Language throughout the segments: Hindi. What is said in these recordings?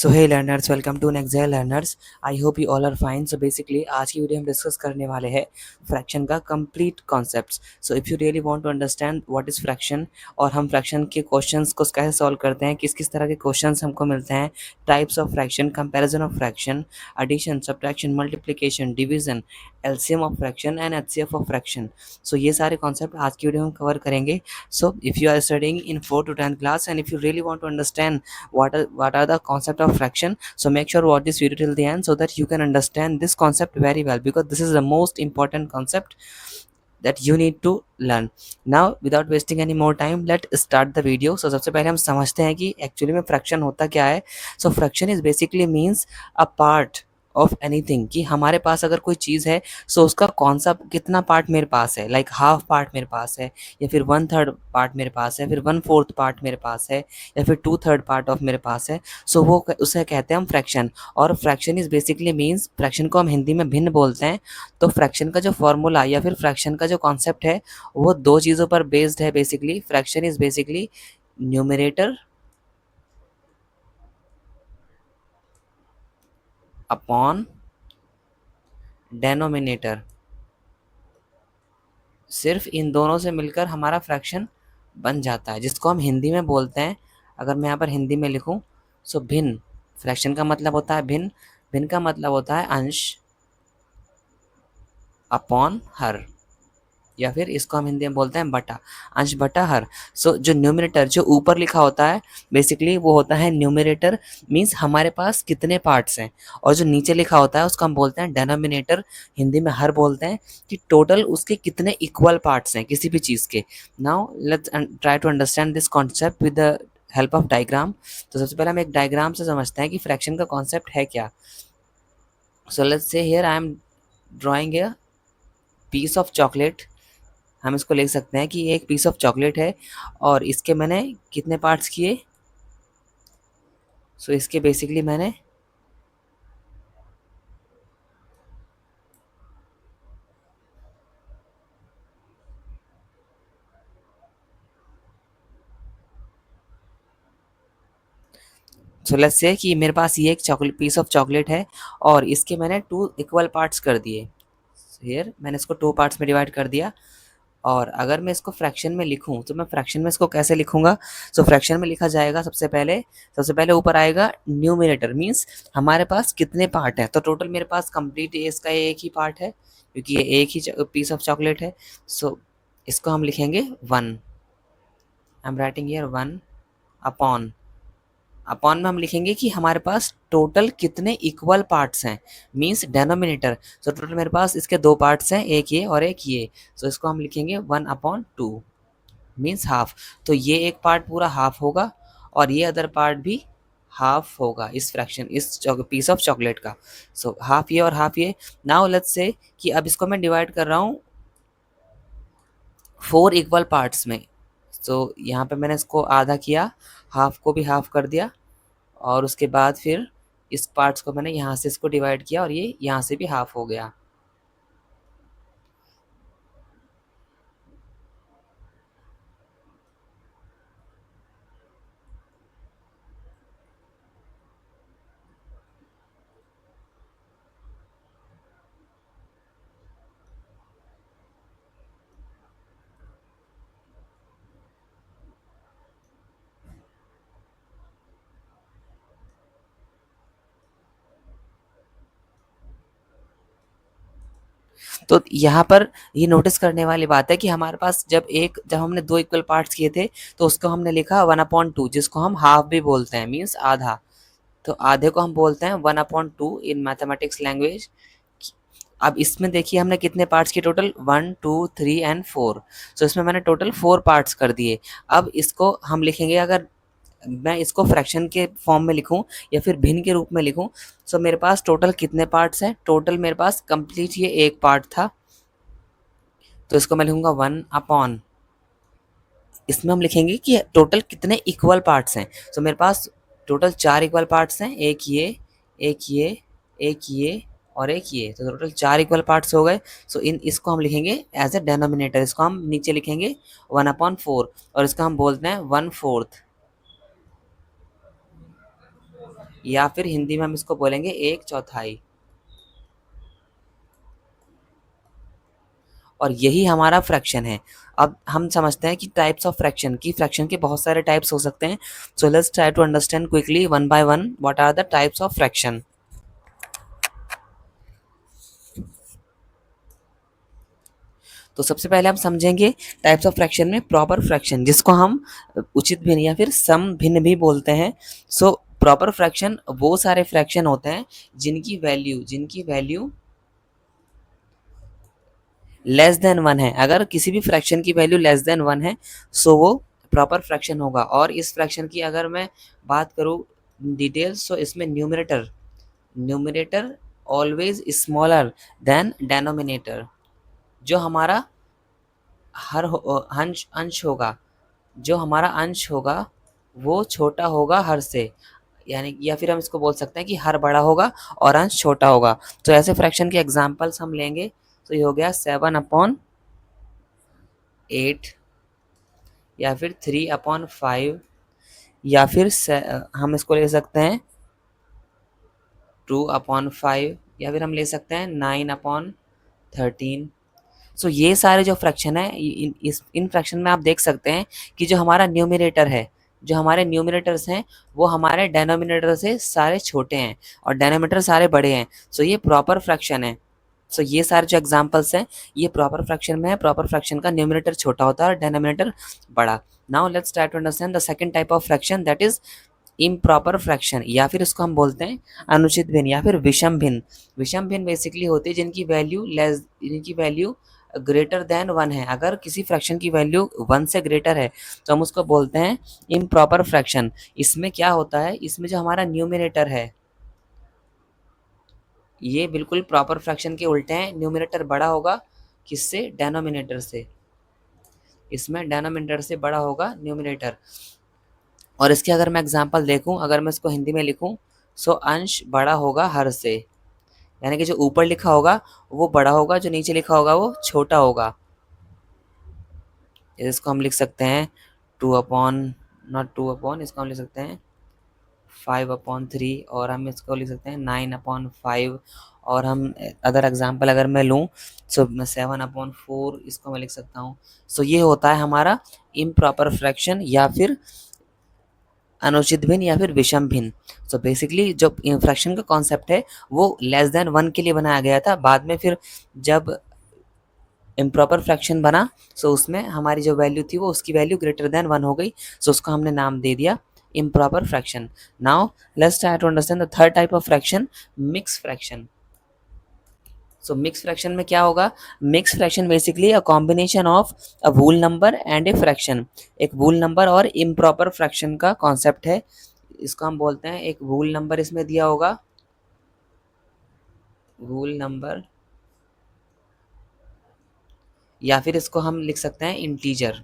So hey learners, welcome to next learners. I hope you all are fine. So basically आज की वीडियो हम डिस्कस करने वाले हैं फ्रैक्शन का complete concepts. So if you really want to understand what is fraction और हम फ्रैक्शन के क्वेश्चंस को कैसे सॉल्व करते हैं, किस किस तरह के क्वेश्चंस हमको मिलते हैं, types of fraction, comparison of fraction, addition, subtraction, multiplication, division, LCM of fraction and HCF of fraction. So ये सारे कॉन्सेप्ट आज की वीडियो में कवर करेंगे। So if you are studying in 4th to 10th class and if you really want to understand what are the concept of fraction, so make sure watch this video till the end so that you can understand this concept very well, because this is the most important concept that you need to learn. Now without wasting any more time, let's start the video. So सबसे पहले हम समझते हैं कि एक्चुअली में फ्रैक्शन होता क्या है। So fraction is basically means a part of anything, कि हमारे पास अगर कोई चीज़ है सो उसका कौन सा कितना पार्ट मेरे पास है, लाइक हाफ पार्ट मेरे पास है, या फिर 1/3 पार्ट मेरे पास है, फिर 1/4 पार्ट मेरे पास है, या फिर 2/3 पार्ट ऑफ मेरे पास है। सो वो उसे कहते हैं हम फ्रैक्शन। और fraction is basically means, fraction को हम हिंदी में भिन्न बोलते हैं। तो फ्रैक्शन का जो फॉर्मूला या फिर फ्रैक्शन का जो कॉन्सेप्ट है वो दो चीज़ों पर बेस्ड है। Basically fraction is basically numerator upon denominator. सिर्फ इन दोनों से मिलकर हमारा फ्रैक्शन बन जाता है, जिसको हम हिंदी में बोलते हैं। अगर मैं यहाँ पर हिंदी में लिखूँ सो भिन्न। फ्रैक्शन का मतलब होता है भिन्न, भिन्न का मतलब होता है अंश अपॉन हर, या फिर इसको हम हिंदी में बोलते हैं बटा, अंश बटा हर। सो जो न्यूमरेटर जो ऊपर लिखा होता है बेसिकली वो होता है न्यूमरेटर, मीन्स हमारे पास कितने पार्ट्स हैं। और जो नीचे लिखा होता है उसको हम बोलते हैं डेनोमिनेटर, हिंदी में हर बोलते हैं, कि टोटल उसके कितने इक्वल पार्ट्स हैं किसी भी चीज़ के। Now let's try to understand this concept with the help of diagram. तो सबसे पहले हम एक डायग्राम से समझते हैं कि फ्रैक्शन का कॉन्सेप्ट है क्या। So let's say here I am drawing a piece of chocolate. हम इसको लिख सकते हैं कि ये एक पीस ऑफ चॉकलेट है और इसके मैंने कितने पार्ट्स किए। सो इसके बेसिकली मैंने सो लेट्स से कि मेरे पास ये एक चॉकलेट पीस ऑफ चॉकलेट है और इसके मैंने 2 इक्वल पार्ट्स कर दिए। हियर मैंने इसको 2 पार्ट्स में डिवाइड कर दिया। और अगर मैं इसको फ्रैक्शन में लिखूं तो मैं फ्रैक्शन में इसको कैसे लिखूंगा। सो फ्रैक्शन में लिखा जाएगा सबसे पहले ऊपर आएगा न्यूमरेटर, मीन्स हमारे पास कितने पार्ट हैं। तो टोटल मेरे पास कंप्लीट इसका एक ही पार्ट है, क्योंकि ये एक ही पीस ऑफ चॉकलेट है। सो इसको हम लिखेंगे 1। आई am writing here 1 upon, upon में हम लिखेंगे कि हमारे पास टोटल कितने इक्वल पार्ट्स हैं, मींस डेनोमिनेटर। सो टोटल मेरे पास इसके 2 पार्ट्स हैं, एक ये और एक ये। सो इसको हम लिखेंगे 1/2 मीन्स हाफ। तो ये एक पार्ट पूरा हाफ होगा और ये अदर पार्ट भी हाफ होगा इस फ्रैक्शन, इस पीस ऑफ चॉकलेट का। सो हाफ ये और हाफ ये। नाउ लेट्स से कि अब इसको मैं डिवाइड कर रहा हूँ 4 इक्वल पार्ट्स में। सो यहाँ पे मैंने इसको आधा किया, हाफ को भी हाफ कर दिया, और उसके बाद फिर इस पार्ट्स को मैंने यहाँ से इसको डिवाइड किया और ये यहाँ से भी हाफ हो गया। तो यहाँ पर ये नोटिस करने वाली बात है कि हमारे पास जब हमने 2 इक्वल पार्ट्स किए थे तो उसको हमने लिखा 1/2, जिसको हम हाफ भी बोलते हैं, मीन्स आधा। तो आधे को हम बोलते हैं 1/2 इन मैथमेटिक्स लैंग्वेज। अब इसमें देखिए हमने कितने पार्ट्स किए, टोटल 1 2 3 एंड 4। सो इसमें मैंने टोटल 4 पार्ट्स कर दिए। अब इसको हम लिखेंगे, अगर मैं इसको फ्रैक्शन के फॉर्म में लिखूं या फिर भिन्न के रूप में लिखूं, सो मेरे पास टोटल कितने पार्ट्स हैं। टोटल मेरे पास कंप्लीट ये एक पार्ट था, तो इसको मैं लिखूंगा 1/, इसमें हम लिखेंगे कि टोटल कितने इक्वल पार्ट्स हैं। सो मेरे पास टोटल 4 इक्वल पार्ट्स हैं, एक ये, एक ये, एक ये और एक ये। तो टोटल 4 इक्वल पार्ट्स हो गए। सो इसको हम लिखेंगे एज ए डेनोमिनेटर, इसको हम नीचे लिखेंगे 1/4 और इसका हम बोलते हैं 1/4। या फिर हिंदी में हम इसको बोलेंगे 1/4। और यही हमारा फ्रैक्शन है। अब हम समझते हैं कि टाइप्स ऑफ फ्रैक्शन, की फ्रैक्शन के बहुत सारे टाइप्स हो सकते हैं। So let's try to understand quickly one by one what are the types of fraction. तो सबसे पहले हम समझेंगे टाइप्स ऑफ फ्रैक्शन में प्रॉपर फ्रैक्शन, जिसको हम उचित भिन्न या फिर सम भिन्न भी बोलते हैं। सो प्रॉपर फ्रैक्शन वो सारे फ्रैक्शन होते हैं जिनकी वैल्यू लेस देन वन है। अगर किसी भी फ्रैक्शन की वैल्यू लेस देन वन है सो वो प्रॉपर फ्रैक्शन होगा। और इस फ्रैक्शन की अगर मैं बात करूँ डिटेल्स, तो इसमें numerator always smaller than denominator. जो हमारा अंश होगा, जो हमारा अंश होगा वो छोटा होगा हर से, यानी या फिर हम इसको बोल सकते हैं कि हर बड़ा होगा और अंश छोटा होगा। तो ऐसे फ्रैक्शन के एग्जांपल्स हम लेंगे। तो ये हो गया 7/8, या फिर 3/5, या फिर हम इसको ले सकते हैं 2/5, या फिर हम ले सकते हैं 9/13। सो ये सारे जो फ्रैक्शन है, इन फ्रैक्शन में आप देख सकते हैं कि जो हमारा न्यूमरेटर है, जो हमारे न्यूमरेटर्स हैं वो हमारे डेनोमिनेटर से सारे छोटे हैं और डेनोमिनेटर सारे बड़े हैं। सो ये प्रॉपर फ्रैक्शन है। सो ये सारे जो एग्जांपल्स हैं ये प्रॉपर फ्रैक्शन में है। प्रॉपर फ्रैक्शन का न्यूमरेटर छोटा होता है और डेनोमिनेटर बड़ा। Now let's try to understand the second type of fraction, that is improper fraction, या फिर इसको हम बोलते हैं अनुचित भिन्न या फिर विषम भिन्न। विषम भिन्न बेसिकली होती है जिनकी वैल्यू ग्रेटर देन वन है। अगर किसी फ्रैक्शन की वैल्यू वन से ग्रेटर है तो हम उसको बोलते हैं इम्प्रॉपर फ्रैक्शन। इसमें क्या होता है, इसमें जो हमारा न्यूमरेटर है ये बिल्कुल प्रॉपर फ्रैक्शन के उल्टे हैं। न्यूमरेटर बड़ा होगा किससे, डेनोमिनेटर से। इसमें डेनोमिनेटर से बड़ा होगा न्यूमरेटर। और इसके अगर मैं एग्जांपल देखूं, अगर मैं इसको हिंदी में लिखूं, सो अंश बड़ा होगा हर से, यानी कि जो ऊपर लिखा होगा वो बड़ा होगा, जो नीचे लिखा होगा वो छोटा होगा। इसको हम लिख सकते हैं 2/, नॉट 2/, इसको हम लिख सकते हैं 5/3, और हम इसको लिख सकते हैं 9/5। और हम अदर एग्जांपल अगर मैं लूँ, सो 7/4 इसको मैं लिख सकता हूँ। सो ये होता है हमारा इम्प्रॉपर फ्रैक्शन या फिर अनुचित भिन्न या फिर विषम भिन्न। सो बेसिकली जो फ्रैक्शन का कॉन्सेप्ट है वो लेस देन वन के लिए बनाया गया था। बाद में फिर जब इम्प्रॉपर फ्रैक्शन बना, सो उसमें हमारी जो वैल्यू थी वो उसकी वैल्यू ग्रेटर देन वन हो गई। सो उसको हमने नाम दे दिया improper fraction. Now let's try to understand the third type of fraction, mix fraction. So mix fraction में क्या होगा, mix fraction basically a combination of a whole number and a fraction. एक वूल नंबर और इम्प्रॉपर फ्रैक्शन का कॉन्सेप्ट है। इसको हम बोलते हैं, एक वूल नंबर इसमें दिया होगा, वूल नंबर, या फिर इसको हम लिख सकते हैं इंटीजर,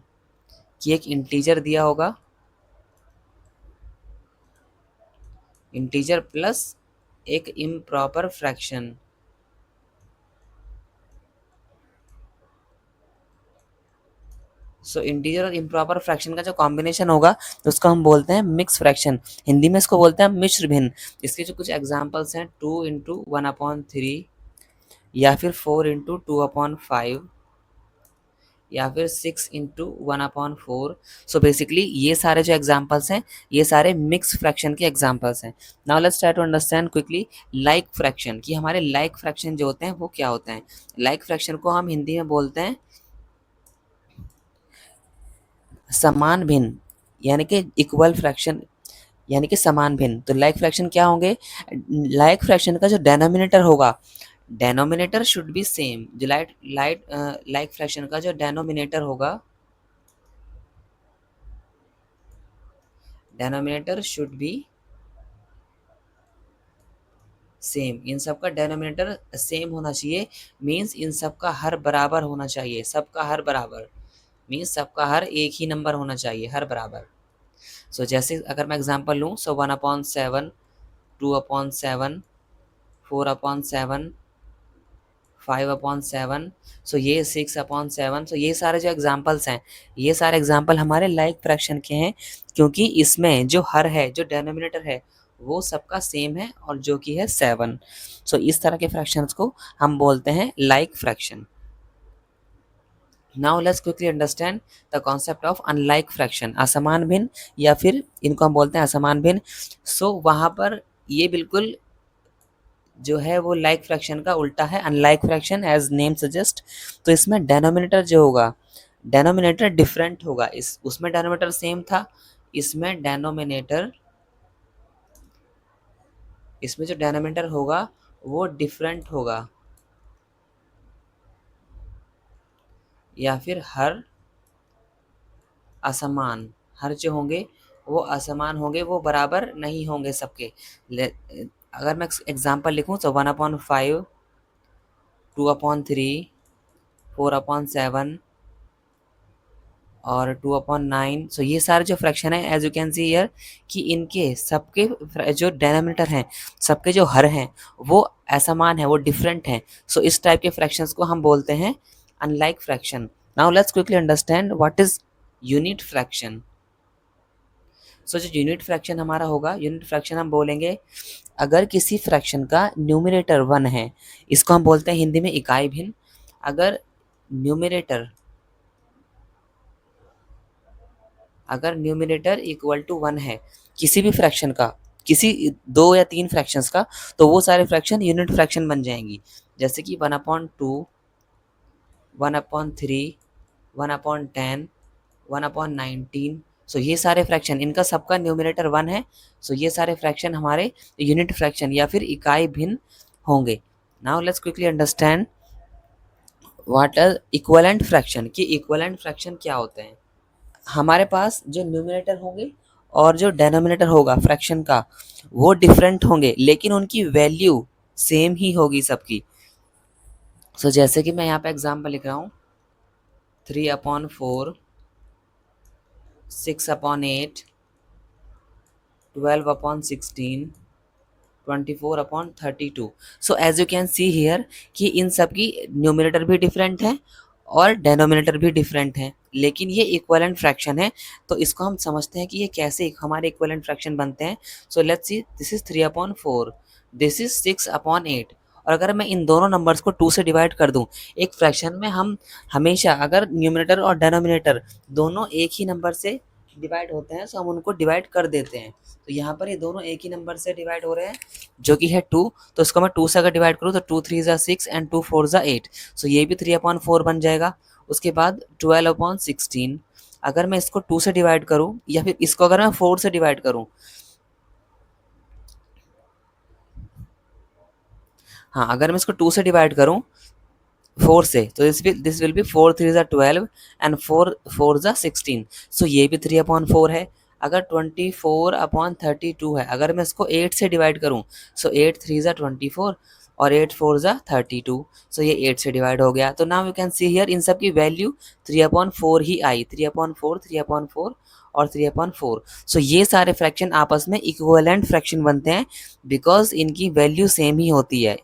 कि एक इंटीजर दिया होगा, इंटीजर प्लस एक इम्प्रॉपर फ्रैक्शन। सो इंटीजर और इम्प्रॉपर फ्रैक्शन का जो कॉम्बिनेशन होगा तो उसको हम बोलते हैं मिक्स फ्रैक्शन। हिंदी में इसको बोलते हैं मिश्र भिन्न। इसके जो कुछ एग्जांपल्स हैं 2/1/3, या फिर 4/2/5, या फिर 6/1/4। सो बेसिकली ये सारे जो एग्जांपल्स हैं ये सारे मिक्स फ्रैक्शन के एग्जांपल्स हैं। Now let's try to understand quickly like fraction, कि हमारे लाइक फ्रैक्शन जो होते हैं वो क्या होते हैं। लाइक फ्रैक्शन को हम हिंदी में बोलते हैं समान भिन्न, यानी कि इक्वल फ्रैक्शन, यानी कि समान भिन्न। तो लाइक फ्रैक्शन क्या होंगे, लाइक फ्रैक्शन का जो डेनोमिनेटर होगा, डेनोमिनेटर शुड बी सेम। जो लाइक फ्रैक्शन का जो डेनोमिनेटर होगा, डेनोमिनेटर शुड बी सेम। इन सब का डेनोमिनेटर सेम होना चाहिए, मीन्स इन सब का हर बराबर होना चाहिए। सबका हर बराबर मीन्स सबका हर एक ही नंबर होना चाहिए, हर बराबर। सो जैसे अगर मैं एग्जांपल लूँ, सो 1/7, 2/7, 4/7, 5/7, सो ये 6/7। सो ये सारे जो एग्जांपल्स हैं ये सारे एग्जांपल हमारे लाइक फ्रैक्शन के हैं, क्योंकि इसमें जो हर है, जो डेनोमिनेटर है वो सबका सेम है और जो कि है 7। सो इस तरह के फ्रैक्शंस को हम बोलते हैं like fraction. Now let's quickly understand the concept of unlike fraction, असमान भिन्न, या फिर इनको हम बोलते हैं असमान भिन्न। सो वहाँ पर ये बिल्कुल जो है वो लाइक फ्रैक्शन का उल्टा है, unlike fraction as name suggest. तो इसमें डेनोमिनेटर जो होगा, डेनोमिनेटर डिफरेंट होगा। इस उसमें डेनोमिनेटर सेम था, इसमें डेनोमिनेटर, इसमें जो डेनोमिनेटर होगा वो डिफरेंट होगा, या फिर हर असमान, हर जो होंगे वो असमान होंगे, वो बराबर नहीं होंगे सबके। अगर मैं एग्जांपल लिखूं तो 1/5, 2/3, 4/7 और 2/9। सो ये सारे जो फ्रैक्शन है as you can see here कि इनके सबके जो डेनोमिनेटर हैं, सबके जो हर हैं वो असमान है, वो डिफरेंट हैं। सो इस टाइप के फ्रैक्शंस को हम बोलते हैं unlike fraction. Now let's quickly understand what is unit fraction. So जो यूनिट फ्रैक्शन हमारा होगा, यूनिट फ्रैक्शन हम बोलेंगे अगर किसी फ्रैक्शन का न्यूमरेटर 1 है, इसको हम बोलते हैं हिंदी में इकाई भिन्न। अगर न्यूमरेटर, अगर न्यूमरेटर इक्वल टू 1 है किसी भी फ्रैक्शन का, किसी 2 या 3 फ्रैक्शंस का, तो वो सारे फ्रैक्शन यूनिट फ्रैक्शन बन जाएंगी। जैसे कि 1/2, 1/3, 1/10, 1/19। सो ये सारे फ्रैक्शन, इनका सबका न्यूमरेटर 1 है। सो ये सारे फ्रैक्शन हमारे यूनिट फ्रैक्शन या फिर इकाई भिन्न होंगे। Now let's quickly understand what are equivalent fraction, कि इक्विवेलेंट फ्रैक्शन क्या होते हैं। हमारे पास जो न्यूमरेटर होंगे और जो डेनोमिनेटर होगा फ्रैक्शन का, वो डिफरेंट होंगे लेकिन उनकी वैल्यू सेम ही होगी सबकी। सो जैसे कि मैं यहाँ पे एग्जांपल लिख रहा हूँ, 3/4, 6/8, 12/16, 24/32। So as you can see here कि इन सब की न्यूमरेटर भी डिफरेंट है और डेनोमिनेटर भी डिफरेंट है, लेकिन ये इक्विवेलेंट फ्रैक्शन है। तो इसको हम समझते हैं कि ये कैसे हमारे इक्विवेलेंट फ्रैक्शन बनते हैं। So let's see, this is 3/4, this is 6/8। और अगर मैं इन दोनों नंबर्स को 2 से डिवाइड कर दूं, एक फ्रैक्शन में हम हमेशा अगर न्यूमरेटर और डेनोमिनेटर दोनों एक ही नंबर से डिवाइड होते हैं तो हम उनको डिवाइड कर देते हैं। तो यहाँ पर ये दोनों एक ही नंबर से डिवाइड हो रहे हैं जो कि है 2। तो इसको मैं 2 से अगर डिवाइड करूँ तो 2 3 ज़ा 6 एंड 2 4 ज़ा 8। सो ये भी 3/4 बन जाएगा। उसके बाद 12/16, अगर मैं इसको 2 से डिवाइड करूँ या फिर इसको अगर मैं 4 से डिवाइड करूँ, हाँ अगर मैं इसको 2 से डिवाइड करूँ 4 से, तो दिस विल बी 4 3 ज़ा 12 एंड 4 4 ज़ा 16। सो ये भी 3/4 है। अगर 24/32 है, अगर मैं इसको 8 से डिवाइड करूँ, सो 8 3 ज़ा 24 और 8 4 ज़ा 32। सो ये 8 से डिवाइड हो गया। तो now you can see here in सब की वैल्यू 3/4 ही आई, 3/4, 3/4 और 3/4। सो ये सारे फ्रैक्शन आपस में इक्विवेलेंट फ्रैक्शन बनते हैं बिकॉज इनकी वैल्यू सेम ही होती है।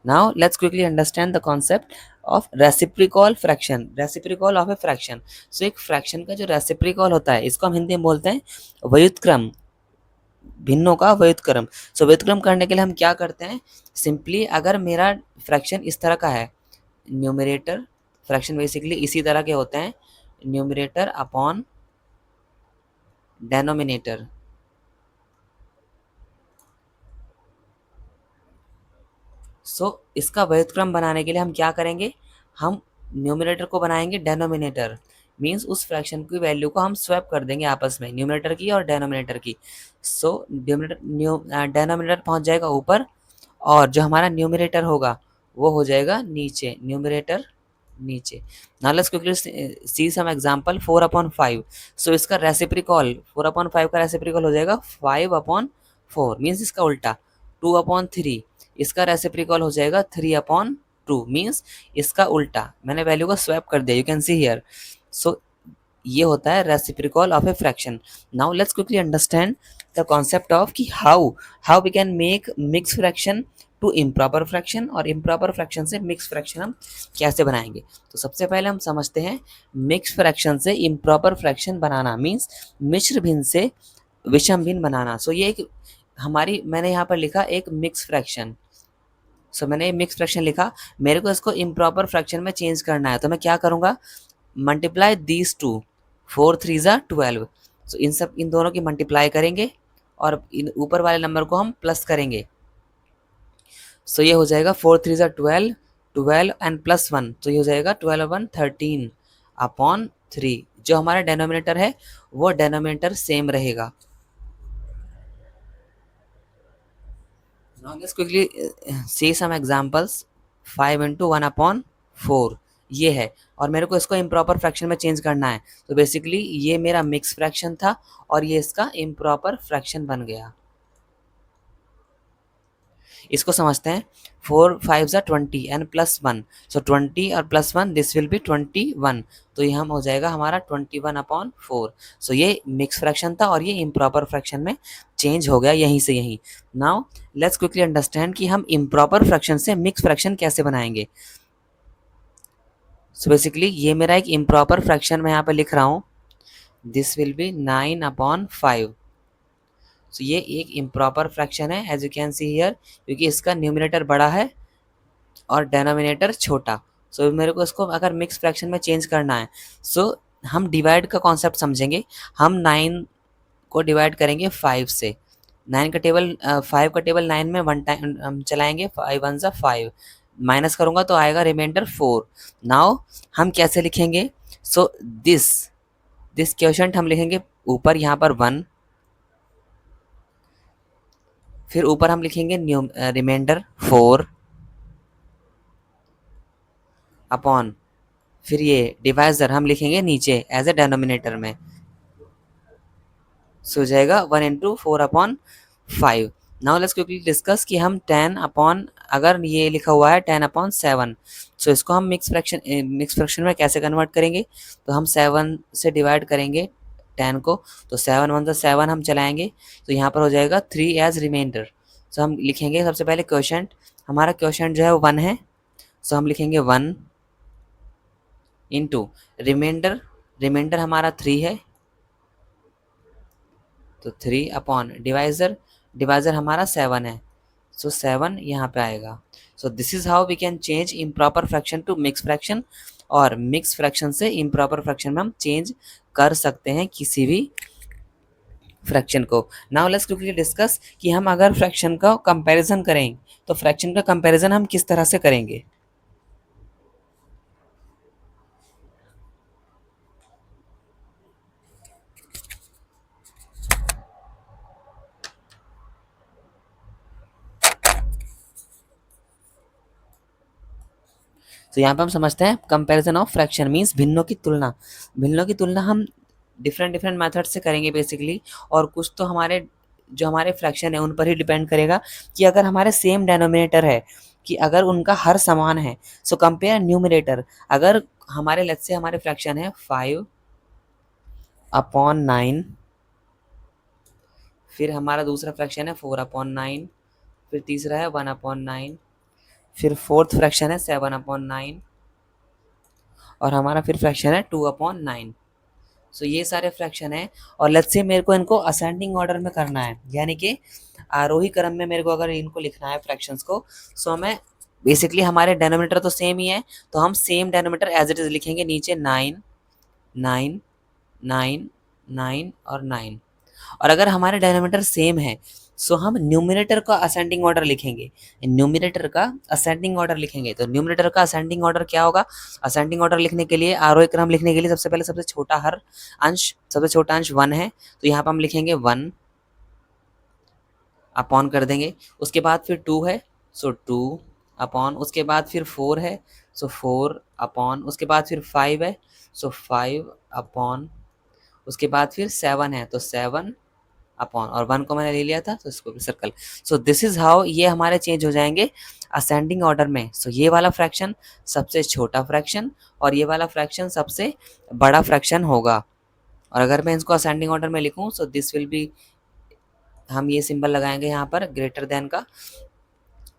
Now let's quickly understand the concept of reciprocal fraction, reciprocal of a fraction। So एक fraction का जो reciprocal होता है इसको हम हिंदी में बोलते हैं व्युत्क्रम, भिन्नों का व्युत्क्रम। सो व्युत्क्रम करने के लिए हम क्या करते हैं, सिंपली अगर मेरा फ्रैक्शन इस तरह का है, न्यूमरेटर, फ्रैक्शन बेसिकली इसी तरह के होते हैं, न्यूमरेटर अपॉन डेनोमिनेटर। सो इसका व्युत्क्रम बनाने के लिए हम क्या करेंगे, हम न्यूमरेटर को बनाएंगे डेनोमिनेटर, मीन्स उस फ्रैक्शन की वैल्यू को हम स्वैप कर देंगे आपस में, न्यूमरेटर की और डेनोमिनेटर की। सो डेनोमिनेटर पहुंच जाएगा ऊपर और जो हमारा न्यूमरेटर होगा वो हो जाएगा नीचे, न्यूमरेटर नीचे। Now let's quickly see some example. 4/5, सो इसका रेसिप्रोकल 4/5 का रेसिप्रोकल हो जाएगा 5/4, मीन्स इसका उल्टा। 2/3, इसका रेसिप्रोकल हो जाएगा 3/2, मीन्स इसका उल्टा। मैंने वैल्यू को स्वैप कर दिया, you can see here. So ये होता है reciprocal of a fraction. Now let's quickly understand the concept of कि how how we can make mix fraction to improper fraction, और इम्प्रॉपर फ्रैक्शन से मिक्स फ्रैक्शन हम कैसे बनाएंगे। तो सबसे पहले हम समझते हैं मिक्स फ्रैक्शन से इम्प्रॉपर फ्रैक्शन बनाना, मीन्स मिश्र भिन्न से विषम भिन्न बनाना। सो ये एक हमारी मैंने यहाँ पर लिखा एक मिक्स फ्रैक्शन। सो मैंने मिक्स फ्रैक्शन लिखा, मेरे को इसको इम्प्रॉपर फ्रैक्शन में चेंज करना है, तो मैं क्या करूँगा, मल्टीप्लाई दीज टू, 4 3 ज़ा 12। सो इन दोनों की मल्टीप्लाई करेंगे और इन ऊपर वाले नंबर को हम प्लस करेंगे। सो ये हो जाएगा 4 3 ज़ा 12, 12 एंड प्लस 1, तो ये हो जाएगा 12 1 13 अपॉन 3। जो हमारा डेनोमिनेटर है वो डेनोमिनेटर सेम रहेगा। Now let's quickly see some examples. 5 into 1 upon 4 ये है, और मेरे को इसको इम्प्रॉपर फ्रैक्शन में चेंज करना है, तो बेसिकली ये मेरा मिक्स फ्रैक्शन था और ये इसका इम्प्रॉपर फ्रैक्शन बन गया। इसको समझते हैं। 4 5 ज़ा 20 एंड प्लस 1, सो 20 और प्लस 1 दिस विल बी 21, तो ये हम हो जाएगा हमारा 21 अपॉन 4। सो ये मिक्स फ्रैक्शन था और ये इम्प्रॉपर फ्रैक्शन में चेंज हो गया यहीं से यहीं। नाउ लेट्स क्विकली अंडरस्टैंड कि हम इम्प्रॉपर फ्रैक्शन से मिक्स फ्रैक्शन कैसे बनाएंगे। सो बेसिकली ये मेरा एक इम्प्रॉपर फ्रैक्शन मैं यहाँ पर लिख रहा हूँ, this will be 9 upon 5। So ये एक इम्प्रॉपर फ्रैक्शन है as you can see here, क्योंकि इसका न्यूमरेटर बड़ा है और डेनोमिनेटर छोटा। सो मेरे को इसको अगर मिक्स फ्रैक्शन में चेंज करना है, सो हम डिवाइड का कॉन्सेप्ट समझेंगे। हम 9 को डिवाइड करेंगे 5 से। 9 का टेबल 5 का टेबल 9 में वन टाइम हम चलाएंगे, 5 1 ज़ा 5, माइनस करूँगा तो आएगा रिमाइंडर 4। नाउ हम कैसे लिखेंगे, सो दिस क्वोशंट हम लिखेंगे ऊपर यहाँ पर 1, फिर ऊपर हम लिखेंगे रिमाइंडर 4 अपॉन, फिर ये डिवाइजर हम लिखेंगे नीचे एज ए डेनोमिनेटर में, सो हो जाएगा 1 into 4 upon 5। Now let's quickly discuss कि हम 10 अपॉन, अगर ये लिखा हुआ है 10 अपॉन 7, सो इसको हम मिक्स फ्रैक्शन में कैसे कन्वर्ट करेंगे, तो हम 7 से डिवाइड करेंगे 10 को, तो 7 1 7 हम चलाएंगे, तो यहाँ पर हो जाएगा 3 एज रिमाइंडर। सो हम लिखेंगे सबसे पहले क्वोशंट, हमारा क्वोशंट जो है वो 1 है, सो हम लिखेंगे 1 इंटू रिमाइंडर हमारा 3 है, तो 3 अपॉन डिवाइजर हमारा 7 है, सो 7 यहाँ पे आएगा। So this is how we can change improper fraction to mix fraction, और मिक्स फ्रैक्शन से इम्प्रॉपर फ्रैक्शन में हम चेंज कर सकते हैं किसी भी फ्रैक्शन को। नाउ लेट्स क्विकली डिस्कस कि हम अगर फ्रैक्शन का कंपैरिजन करें, तो फ्रैक्शन का कंपैरिजन हम किस तरह से करेंगे। तो यहाँ पे हम समझते हैं कंपैरिजन ऑफ फ्रैक्शन मीन्स भिन्नों की तुलना। भिन्नों की तुलना हम डिफरेंट मेथड से करेंगे बेसिकली, और कुछ तो हमारे फ्रैक्शन है उन पर ही डिपेंड करेगा कि अगर हमारे सेम डेनोमिनेटर है, कि अगर उनका हर समान है, सो कंपेयर न्यूमरेटर। अगर हमारे लेट्स से हमारे फ्रैक्शन है 5 अपॉन 9, फिर हमारा दूसरा फ्रैक्शन है 4 अपॉन 9, फिर तीसरा है 1 अपॉन 9, फिर फोर्थ फ्रैक्शन है 7 अपॉन 9, और हमारा फिर फ्रैक्शन है 2 अपॉन 9। सो ये सारे फ्रैक्शन है, और लेट्स से मेरे को इनको असेंडिंग ऑर्डर में करना है, यानी कि आरोही क्रम में मेरे को अगर इनको लिखना है फ्रैक्शंस को, सो मैं बेसिकली हमारे डेनोमिनेटर तो सेम ही है, तो हम same denominator as it is लिखेंगे नीचे 9 9 9 9 और 9। और अगर हमारे डेनोमिनेटर सेम है, सो हम न्यूमरेटर का असेंडिंग ऑर्डर लिखेंगे। न्यूमरेटर का असेंडिंग ऑर्डर लिखेंगे, तो न्यूमरेटर का असेंडिंग ऑर्डर क्या होगा, असेंडिंग ऑर्डर लिखने के लिए, आरोही क्रम लिखने के लिए सबसे पहले सबसे छोटा अंश 1 है, तो यहाँ पर हम लिखेंगे 1 अपॉन कर देंगे। उसके बाद फिर 2 है, सो 2 अपॉन, उसके बाद फिर 4 है, सो 4 अपॉन, उसके बाद फिर 5 है, सो 5 अपॉन, उसके बाद फिर 7 है, तो 7 अपॉन, और 1 को मैंने ले लिया था तो इसको भी circle. So this is how ये हमारे चेंज हो जाएंगे असेंडिंग ऑर्डर में। सो ये वाला फ्रैक्शन सबसे छोटा फ्रैक्शन और ये वाला फ्रैक्शन सबसे बड़ा फ्रैक्शन होगा। और अगर मैं इसको असेंडिंग ऑर्डर में लिखूं, सो दिस विल बी, हम ये सिंबल लगाएंगे यहाँ पर ग्रेटर देन का।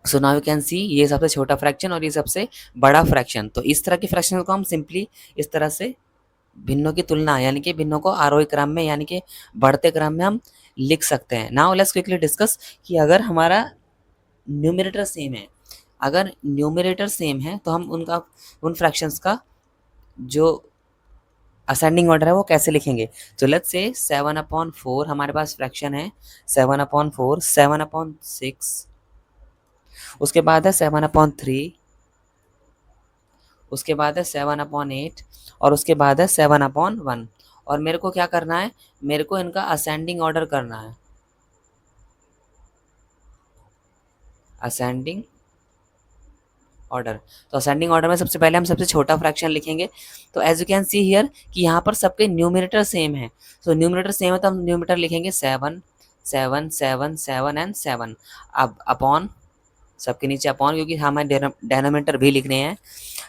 सो नाउ यू कैन सी ये सबसे छोटा फ्रैक्शन और ये सबसे बड़ा फ्रैक्शन। तो इस तरह के फ्रैक्शन को हम सिंपली इस तरह से भिन्नों की तुलना, यानी कि भिन्नों को आरोही क्रम में यानी कि बढ़ते क्रम में हम लिख सकते हैं। नाउ लेट्स क्विकली डिस्कस कि अगर हमारा न्यूमरेटर सेम है, अगर न्यूमरेटर सेम है तो हम उनका उन फ्रैक्शंस का जो असेंडिंग ऑर्डर है वो कैसे लिखेंगे। तो लेट्स से 7/4 हमारे पास फ्रैक्शन है, 7/4, 7/6, उसके बाद है 7/3, उसके बाद है 7/8 और उसके बाद है 7/1। और मेरे को क्या करना है, मेरे को इनका असेंडिंग ऑर्डर करना है, असेंडिंग ऑर्डर। तो असेंडिंग ऑर्डर में सबसे पहले हम सबसे छोटा फ्रैक्शन लिखेंगे। तो as you can see here कि यहाँ पर सबके न्यूमरेटर सेम है, तो न्यूमरेटर सेम है तो हम न्यूमरेटर लिखेंगे 7 7 7 7 एंड 7। अब अपॉन, सबके नीचे अपॉन, क्योंकि हमें डेनोमीटर भी लिखने हैं।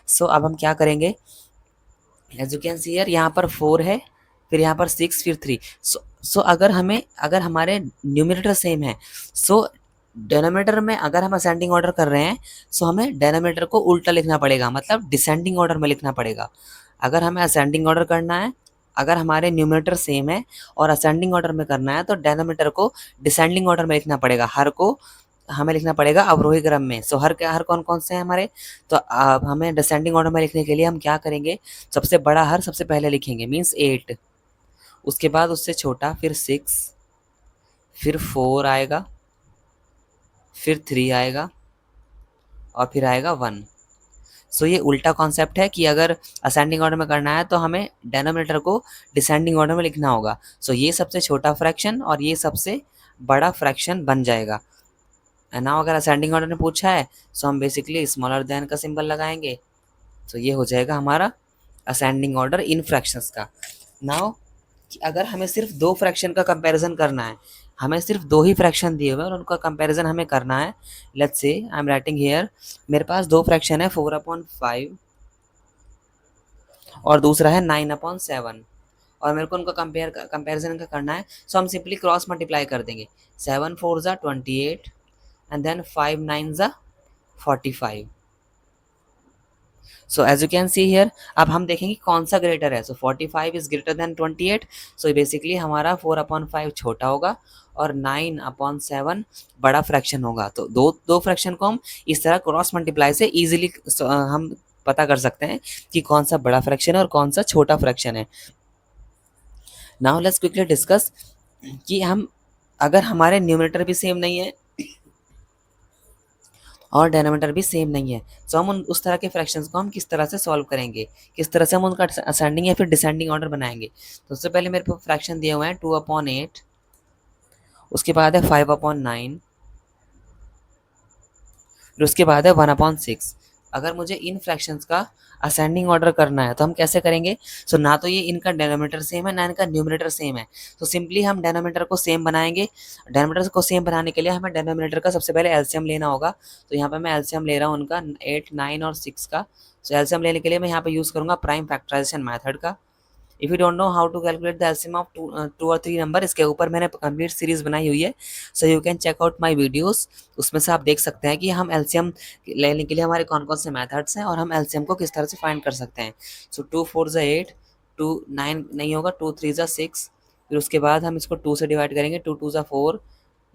सो अब हम क्या करेंगे, as you can see here यहाँ पर 4 है, फिर यहाँ पर 6, फिर 3। सो अगर हमारे न्यूमरेटर सेम है, सो डेनोमीटर में अगर हम असेंडिंग ऑर्डर कर रहे हैं, सो हमें डेनोमीटर को उल्टा लिखना पड़ेगा, मतलब डिसेंडिंग ऑर्डर में लिखना पड़ेगा। अगर हमें असेंडिंग ऑर्डर करना है, अगर हमारे न्यूमरेटर सेम है और असेंडिंग ऑर्डर में करना है, तो डेनोमीटर को डिसेंडिंग ऑर्डर में लिखना पड़ेगा, हर को हमें लिखना पड़ेगा अवरोही क्रम में। सो हर कौन कौन से हैं हमारे, तो हमें डिसेंडिंग ऑर्डर में लिखने के लिए हम क्या करेंगे, सबसे बड़ा हर सबसे पहले लिखेंगे, मीन्स 8, उसके बाद उससे छोटा, फिर 6, फिर 4 आएगा, फिर 3 आएगा और फिर आएगा 1। सो ये उल्टा कॉन्सेप्ट है कि अगर असेंडिंग ऑर्डर में करना है तो हमें डेनोमिनेटर को डिसेंडिंग ऑर्डर में लिखना होगा। सो ये सबसे छोटा फ्रैक्शन और ये सबसे बड़ा फ्रैक्शन बन जाएगा। ना अगर असेंडिंग ऑर्डर ने पूछा है, सो हम बेसिकली स्मॉलर देन का सिंबल लगाएंगे। तो ये हो जाएगा हमारा असेंडिंग ऑर्डर इन फ्रैक्शंस का। नाउ अगर हमें सिर्फ दो फ्रैक्शन का कंपैरिजन करना है, हमें सिर्फ दो ही फ्रैक्शन दिए हुए हैं और उनका कंपैरिजन हमें करना है। Let's say I am writing here, मेरे पास दो फ्रैक्शन है, 4/5 और दूसरा है 9/7, और मेरे को उनका कंपेरिजन का करना है। सो हम सिंपली क्रॉस मल्टीप्लाई कर देंगे, 7 4 ज़ा 28 एंड देन 5 9 ज़ा 45। So as you can see here, अब हम देखेंगे कौन सा ग्रेटर है। So 45 is greater than 28, so basically हमारा 4/5 छोटा होगा और 9/7 बड़ा फ्रैक्शन होगा। तो दो दो फ्रैक्शन को हम इस तरह क्रॉस मल्टीप्लाई से इजीली हम पता कर सकते हैं कि कौन सा बड़ा फ्रैक्शन है और कौन सा छोटा फ्रैक्शन है। नाउ लेट्स क्विकली डिस्कस कि हम अगर हमारे न्यूमरेटर भी सेम नहीं है और डेनोमीटर भी सेम नहीं है, तो हम उस तरह के फ्रैक्शंस को हम किस तरह से सॉल्व करेंगे, किस तरह से हम उनका असेंडिंग या फिर डिसेंडिंग ऑर्डर बनाएंगे। तो सबसे पहले मेरे को फ्रैक्शन दिए हुए हैं 2/8, उसके बाद है 5/9, फिर उसके बाद है 1/6। अगर मुझे इन फ्रैक्शंस का असेंडिंग ऑर्डर करना है तो हम कैसे करेंगे। सो ना तो ये इनका डेनोमीटर सेम है ना इनका न्यूमरेटर सेम है, तो सिंपली हम डेनोमीटर को सेम बनाएंगे। डेनोमीटर को सेम बनाने के लिए हमें डेनोमीटर का सबसे पहले एलसीएम लेना होगा। तो यहाँ पे मैं एलसीएम ले रहा हूँ उनका 8 9 और 6 का। सो एलसीएम लेने के लिए मैं यहाँ पे यूज़ करूँगा प्राइम फैक्टराइजेशन मेथड का। If you don't know how to calculate the LCM of two और थ्री नंबर, इसके ऊपर मैंने कंप्लीट सीरीज बनाई हुई है, so you can check out my videos. उसमें से आप देख सकते हैं कि हम एलसीएम लेने के लिए हमारे कौन कौन से मेथड्स हैं और हम एलसीएम को किस तरह से फाइंड कर सकते हैं। सो 2 4 ज़ा 8, 2 9 नहीं होगा, 2 3 ज़ा 6, फिर उसके बाद हम इसको 2 से डिवाइड करेंगे, 2 2 ज़ा 4,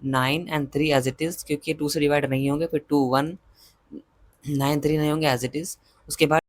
9 एंड 3 एज इट इज़, क्योंकि 2 से डिवाइड नहीं होंगे, फिर 2 1 9 3 नहीं होंगे एज इट इज़। उसके बाद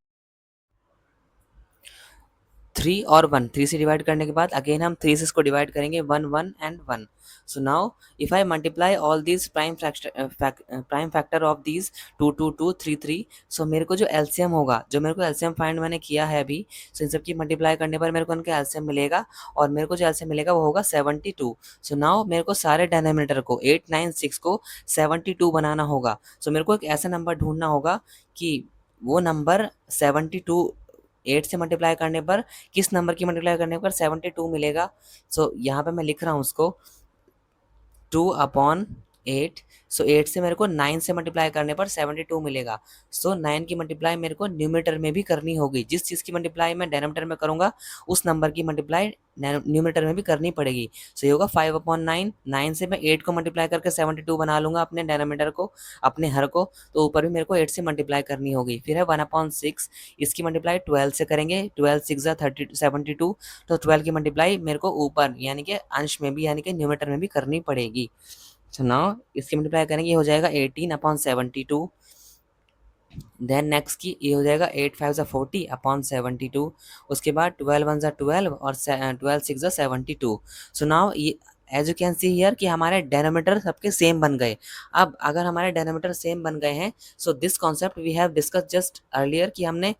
3 और 1, 3 से डिवाइड करने के बाद अगेन हम 3 से इसको डिवाइड करेंगे, 1 1 and 1। So now if I multiply all these prime factor of these 2 2 2 3 3, सो मेरे को जो एलसीएम होगा, जो मेरे को एलसीएम फाइंड मैंने किया है अभी, सो इन सब की मल्टीप्लाई करने पर मेरे को उनका एलसीएम मिलेगा और मेरे को जो एलसीएम मिलेगा वो होगा 72। सो नाउ मेरे को सारे डेनोमिनेटर को 8 9 6 को 72 बनाना होगा। सो मेरे को एक ऐसा नंबर ढूंढना होगा कि वो नंबर 72 8 से मल्टीप्लाई करने पर, किस नंबर की मल्टीप्लाई करने पर 72 मिलेगा। सो यहाँ पे मैं लिख रहा हूँ उसको, 2/8 8, सो 8 से मेरे को 9 से मल्टीप्लाई करने पर 72 मिलेगा। सो 9 की मल्टीप्लाई मेरे को न्यूमरेटर में भी करनी होगी। जिस चीज़ की मल्टीप्लाई मैं डिनोमिनेटर में करूँगा उस नंबर की मल्टीप्लाई न्यूमरेटर में भी करनी पड़ेगी। सो ये होगा 5/9। 9 से मैं 8 को मल्टीप्लाई करके 72 बना लूँगा अपने डिनोमिनेटर को, अपने हर को, तो ऊपर भी मेरे को 8 से मल्टीप्लाई करनी होगी। फिर है 1/6, इसकी मल्टीप्लाई 12 से करेंगे। 12 6 72, तो 12 की मल्टीप्लाई मेरे को ऊपर यानी कि अंश में भी यानी कि न्यूमरेटर में भी करनी पड़ेगी। सो नाउ इसकी मल्टीप्लाई करेंगे, ये हो जाएगा 18/72। देन नेक्स्ट की ये हो जाएगा 8 5 40/72। उसके बाद 12 1 12 और 12 6 72। सो नाउ ये as you can see here कि हमारे डेनोमीटर सबके सेम बन गए। अब अगर हमारे डेनोमीटर सेम बन गए हैं, so this concept we have discuss just earlier कि हमने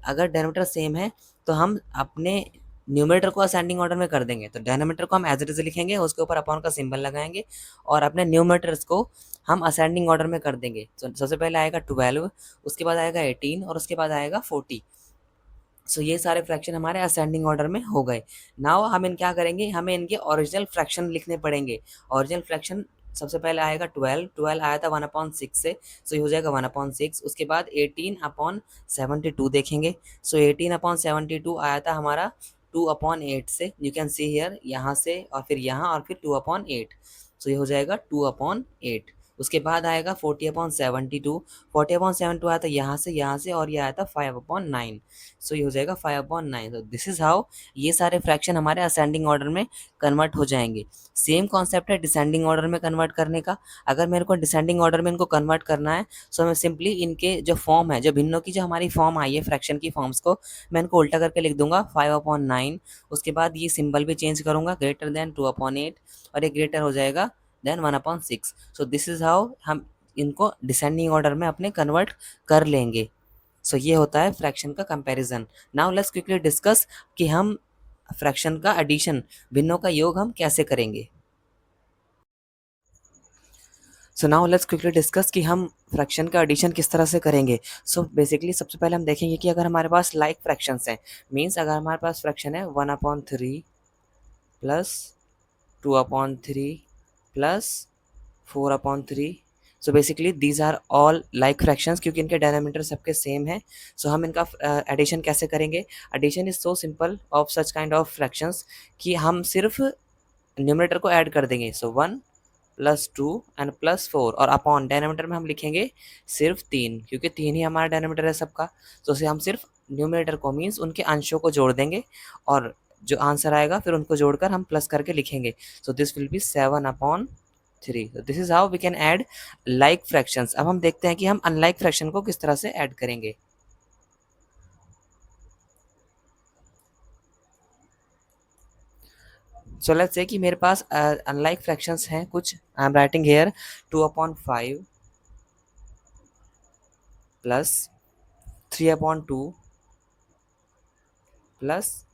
अगर डेनोमीटर सेम है तो हम अपने न्यूमरेटर को असेंडिंग ऑर्डर में कर देंगे। तो डेनोमीटर को हम एज इट इज लिखेंगे, उसके ऊपर अपॉन का सिंबल लगाएंगे और अपने न्यूमरेटर्स को हम असेंडिंग ऑर्डर में कर देंगे। तो सबसे पहले आएगा 12, उसके बाद आएगा 18 और उसके बाद आएगा 40। सो ये सारे फ्रैक्शन हमारे असेंडिंग ऑर्डर में हो गए। नाउ हम इन क्या करेंगे, हमें इनके ओरिजिनल फ्रैक्शन लिखने पड़ेंगे। ओरिजिनल फ्रैक्शन सबसे पहले आएगा 12 आया था 1/6 से, सो ये हो जाएगा 1/6। उसके बाद 18/72 देखेंगे, सो 18/72 आया था हमारा 2/8 से। यू कैन सी हियर, यहाँ से और फिर यहाँ और फिर 2/8, सो ये हो जाएगा 2/8। उसके बाद आएगा 40/72। 40/72 आया था यहाँ से और ये आया था 5/9, सो ये हो जाएगा 5/9। तो दिस इज हाउ ये सारे फ्रैक्शन हमारे असेंडिंग ऑर्डर में कन्वर्ट हो जाएंगे। सेम कॉन्सेप्ट है डिसेंडिंग ऑर्डर में कन्वर्ट करने का। अगर मेरे को डिसेंडिंग ऑर्डर में इनको कन्वर्ट करना है, सो मैं सिंपली इनके जो फॉर्म है, जो भिन्नों की जो हमारी फॉर्म आई है फ्रैक्शन की फॉर्म्स को, मैं इनको उल्टा करके लिख दूंगा 5/9। उसके बाद ये सिंबल भी चेंज करूंगा, ग्रेटर देन 2/8 और ये ग्रेटर हो जाएगा than 1/6। So this is how हम इनको डिसेंडिंग ऑर्डर में अपने कन्वर्ट कर लेंगे। सो ये होता है फ्रैक्शन का comparison. Now let's quickly discuss कि हम फ्रैक्शन का एडिशन, भिन्नों का योग हम कैसे करेंगे। So now let's quickly discuss कि हम फ्रैक्शन का एडिशन किस तरह से करेंगे। सो बेसिकली सबसे पहले हम देखेंगे कि अगर हमारे पास लाइक फ्रैक्शंस हैं, मीन्स अगर हमारे पास फ्रैक्शन है 1/3 plus 2/3 plus 4/3, so basically these are all like fractions क्योंकि इनके डिनोमिनेटर सबके सेम है। सो हम इनका एडिशन कैसे करेंगे। Addition is so simple of such kind of fractions कि हम सिर्फ न्यूमरेटर को ऐड कर देंगे। सो 1 प्लस 2 एंड प्लस 4 और अपॉन डिनोमिनेटर में हम लिखेंगे सिर्फ 3 क्योंकि 3 ही हमारा डिनोमिनेटर है सबका। तो उसे हम सिर्फ न्यूमरेटर को मीन्स उनके अंशों को जोड़ देंगे और जो आंसर आएगा फिर उनको जोड़कर हम प्लस करके लिखेंगे। So this will be 7/3। तो this is how we can add like fractions. अब हम देखते हैं कि हम अनलाइक फ्रैक्शन को किस तरह से ऐड करेंगे। सो लेट्स से कि मेरे पास अनलाइक फ्रैक्शंस हैं कुछ। आई am writing here 2/5 plus 3/2 plus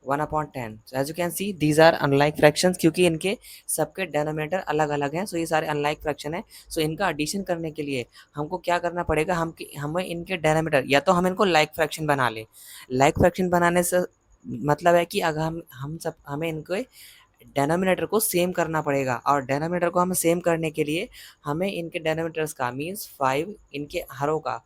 1/10। So as you can see these are unlike fractions क्योंकि इनके सबके डिनोमिनेटर अलग अलग हैं। सो ये सारे अनलाइक फ्रैक्शन है। सो इनका एडिशन करने के लिए हमको क्या करना पड़ेगा, हमें इनके डिनोमिनेटर या तो हम इनको लाइक फ्रैक्शन बना लें। लाइक फ्रैक्शन बनाने से मतलब है कि अगर हमें इनके डिनोमिनेटर को सेम करना पड़ेगा और डिनोमिनेटर को हमें सेम करने के लिए हमें इनके डिनोमिनेटर्स का मीन्स 5 इनके हरों का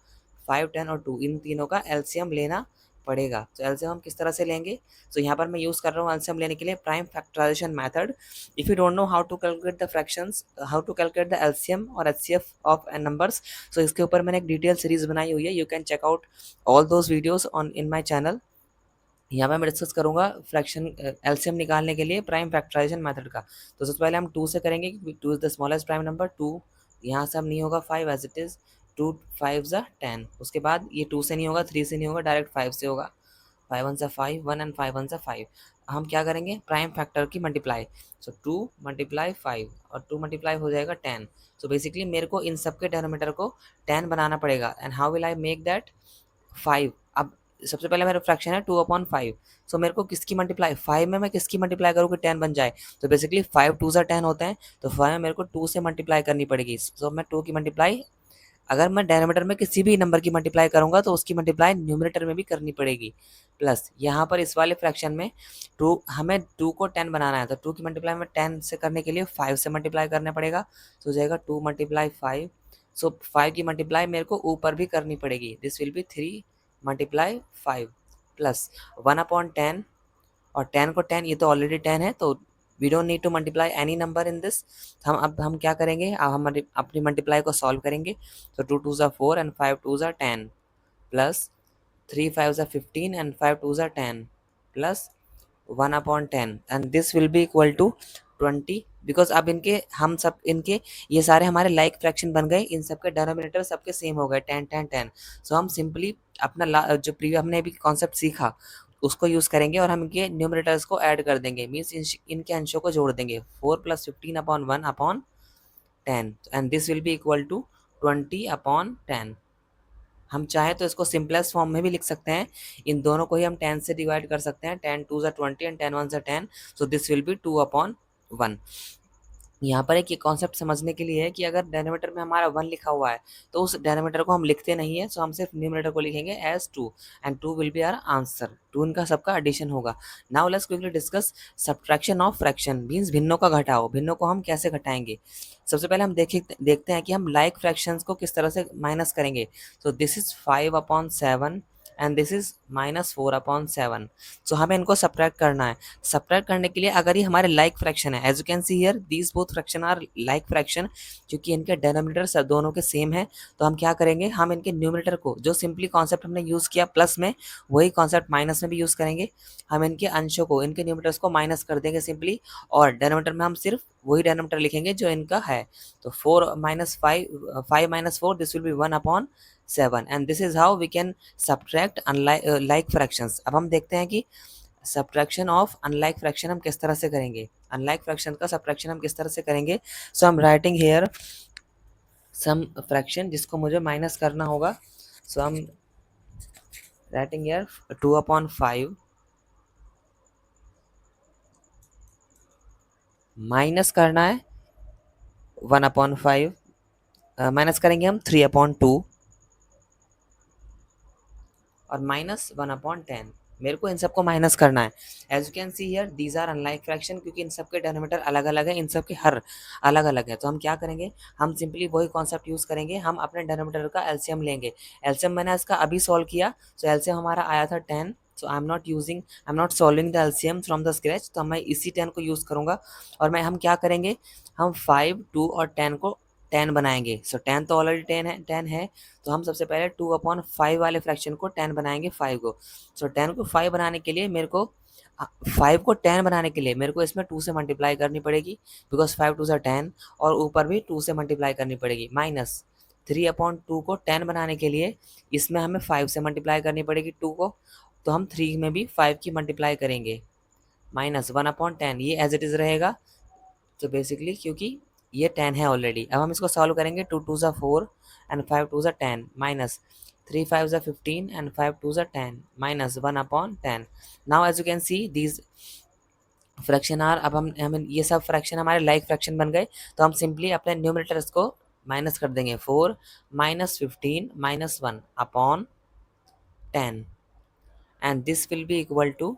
5 10 और 2 इन तीनों का एलसीएम लेना पड़ेगा। तो एलसीएम हम किस तरह से लेंगे। तो यहाँ पर मैं यूज़ कर रहा हूँ एलसीएम लेने के लिए prime factorization method. If you don't know how to calculate the fractions, how to calculate the LCM और एचसीएफ ऑफ नंबर्स, सो इसके ऊपर मैंने एक डिटेल सीरीज बनाई हुई है। You can check out all those videos on in my channel. यहाँ पे मैं डिस्कस करूँगा फ्रैक्शन एलसीएम निकालने के लिए प्राइम फैक्टराइजेशन मेथड का। तो सबसे पहले हम 2 से करेंगे क्योंकि 2 is the smallest prime number. 2 यहाँ से अब नहीं होगा 5 एज इट इज़, 2 5 ज़ा 10। उसके बाद ये 2 से नहीं होगा, 3 से नहीं होगा, डायरेक्ट 5 से होगा। 5 1 ज़ा 5 1 एंड 5 1 ज़ा 5। हम क्या करेंगे प्राइम फैक्टर की मल्टीप्लाई। सो 2 मल्टीप्लाई 5 और 2 मल्टीप्लाई हो जाएगा 10। सो बेसिकली मेरे को इन सब के डिनोमिनेटर को 10 बनाना पड़ेगा। And how will I make that 5। अब सबसे पहले मेरा फ्रैक्शन है 2/5। सो मेरे को किसकी मल्टीप्लाई 5 में मैं किसकी मल्टीप्लाई करूँ कि 10 बन जाए। तो बेसिकली 5 2 ज़ा 10 होते हैं, तो 5 में मेरे को 2 से मल्टीप्लाई करनी पड़ेगी। सो मैं 2 की मल्टीप्लाई अगर मैं डेनोमिनेटर में किसी भी नंबर की मल्टीप्लाई करूंगा तो उसकी मल्टीप्लाई न्यूमरेटर में भी करनी पड़ेगी। प्लस यहाँ पर इस वाले फ्रैक्शन में हमें 2 को 10 बनाना है, तो 2 की मल्टीप्लाई में 10 से करने के लिए 5 से मल्टीप्लाई करना पड़ेगा। तो हो जाएगा 2 मल्टीप्लाई 5। सो 5 की मल्टीप्लाई मेरे को ऊपर भी करनी पड़ेगी, this will B 3 multiply 5 plus 1/10। और 10 को 10, ये तो ऑलरेडी 10 है, तो we don't need to multiply any number in this. हम क्या करेंगे, अब हम अपनी मल्टीप्लाई को सॉल्व करेंगे। तो 2 2 ज़ा 4 एंड 5 2 ज़ा 10 प्लस 3 5 ज़ा 15 एंड 5 2 ज़ा 10 plus 1/10 and this will be equal to 20। Because अब इनके ये सारे हमारे लाइक फ्रैक्शन बन गए, इन सबके डिनोमिनेटर सबके सेम हो गए 10 10 10। सो हम सिंपली अपना जो प्रीवियस हमने अभी कॉन्सेप्ट सीखा उसको यूज़ करेंगे और हम इनके न्यूमरेटर्स को ऐड कर देंगे, मीन्स इनके अंशों को जोड़ देंगे। 4 + 15/1/10 and this will be equal to 20/10। हम चाहें तो इसको सिंपलेस्ट फॉर्म में भी लिख सकते हैं, इन दोनों को ही हम 10 से डिवाइड कर सकते हैं। 10 2 ज़ा 20 एंड 10 1 ज़ा 10, सो दिस विल बी 2/1। यहाँ पर एक ये कॉन्सेप्ट समझने के लिए है कि अगर डेनोमीटर में हमारा 1 लिखा हुआ है तो उस डेनोमीटर को हम लिखते नहीं है, सो हम सिर्फ न्यूमरेटर को लिखेंगे as 2 and 2 will be our answer. 2 इनका सबका एडिशन होगा। Now let's quickly discuss subtraction of fraction, means भिन्नों का घटाव। भिन्नों को हम कैसे घटाएंगे, सबसे पहले हम देखते हैं कि हम लाइक फ्रैक्शंस को किस तरह से माइनस करेंगे। सो this is 5/7 and this is -4/7। सो हमें इनको सब्ट्रैक्ट करना है। सब्ट्रैक्ट करने के लिए अगर ये हमारे लाइक फ्रैक्शन है, as you can see here these both fraction are like fraction, क्योंकि इनके डेनोमिनेटर दोनों के सेम है। तो हम क्या करेंगे, हम इनके न्यूमरेटर को जो सिंपली कॉन्सेप्ट हमने यूज़ किया प्लस में, वही कॉन्सेप्ट माइनस में भी यूज़ करेंगे। हम इनके अंशों को, इनके न्यूमरेटर्स को माइनस कर देंगे सिंपली, और डेनोमिनेटर में हम सिर्फ वही डेनोमिनेटर लिखेंगे जो इनका है। तो 4 - 5 5 - 4 this will be 1/7 and this is how we can subtract like fractions. अब हम देखते हैं कि सब्ट्रैक्शन ऑफ अनलाइक फ्रैक्शन हम किस तरह से करेंगे, अनलाइक फ्रैक्शन का सब्ट्रैक्शन हम किस तरह से करेंगे। So I am writing here some fraction जिसको मुझे माइनस करना होगा। So I am writing here 2/5 minus करना है 1/5, माइनस करेंगे हम 3/2 और -1/10। मेरे को इन सबको माइनस करना है। As you can see here these are unlike fraction, क्योंकि इन सबके डेनोमीटर अलग अलग है, इन सबके हर अलग अलग है। तो हम क्या करेंगे, हम सिंपली वही कॉन्सेप्ट यूज़ करेंगे। हम अपने डेनोमीटर का एलसीएम लेंगे। एलसीएम मैंने इसका अभी सॉल्व किया, सो एलसीएम हमारा आया था 10। So I am not solving the LCM from the scratch, तो मैं इसी 10 को यूज़ करूँगा। और हम क्या करेंगे, हम 5 2 और 10 को 10 बनाएंगे। सो 10 तो ऑलरेडी 10 है, तो हम सबसे पहले 2/5 वाले फ्रैक्शन को 10 बनाएंगे 5 को। सो 10 को 5 बनाने के लिए मेरे को 5 को 10 बनाने के लिए मेरे को इसमें 2 से मल्टीप्लाई करनी पड़ेगी, बिकॉज 5 2 ज़ा 10, और ऊपर भी 2 से मल्टीप्लाई करनी पड़ेगी। माइनस 3/2 को 10 बनाने के लिए इसमें हमें 5 से मल्टीप्लाई करनी पड़ेगी 2 को, तो हम 3 में भी 5 की मल्टीप्लाई करेंगे। माइनस 1/10 ये एज इट इज़ रहेगा। तो बेसिकली क्योंकि ये 10 है ऑलरेडी, अब हम इसको सॉल्व करेंगे। 2 2 ज़ा 4 एंड 5 2 ज़ा 10 माइनस 3 5 ज़ा 15 एंड 5 2 ज़ा 10 minus 1/10। Now as you can see these fraction are, अब हम ये सब फ्रैक्शन हमारे लाइक फ्रैक्शन बन गए। तो हम सिंपली अपने न्यूमरेटर्स को माइनस कर देंगे। 4 -15 -1/10 and this will be equal to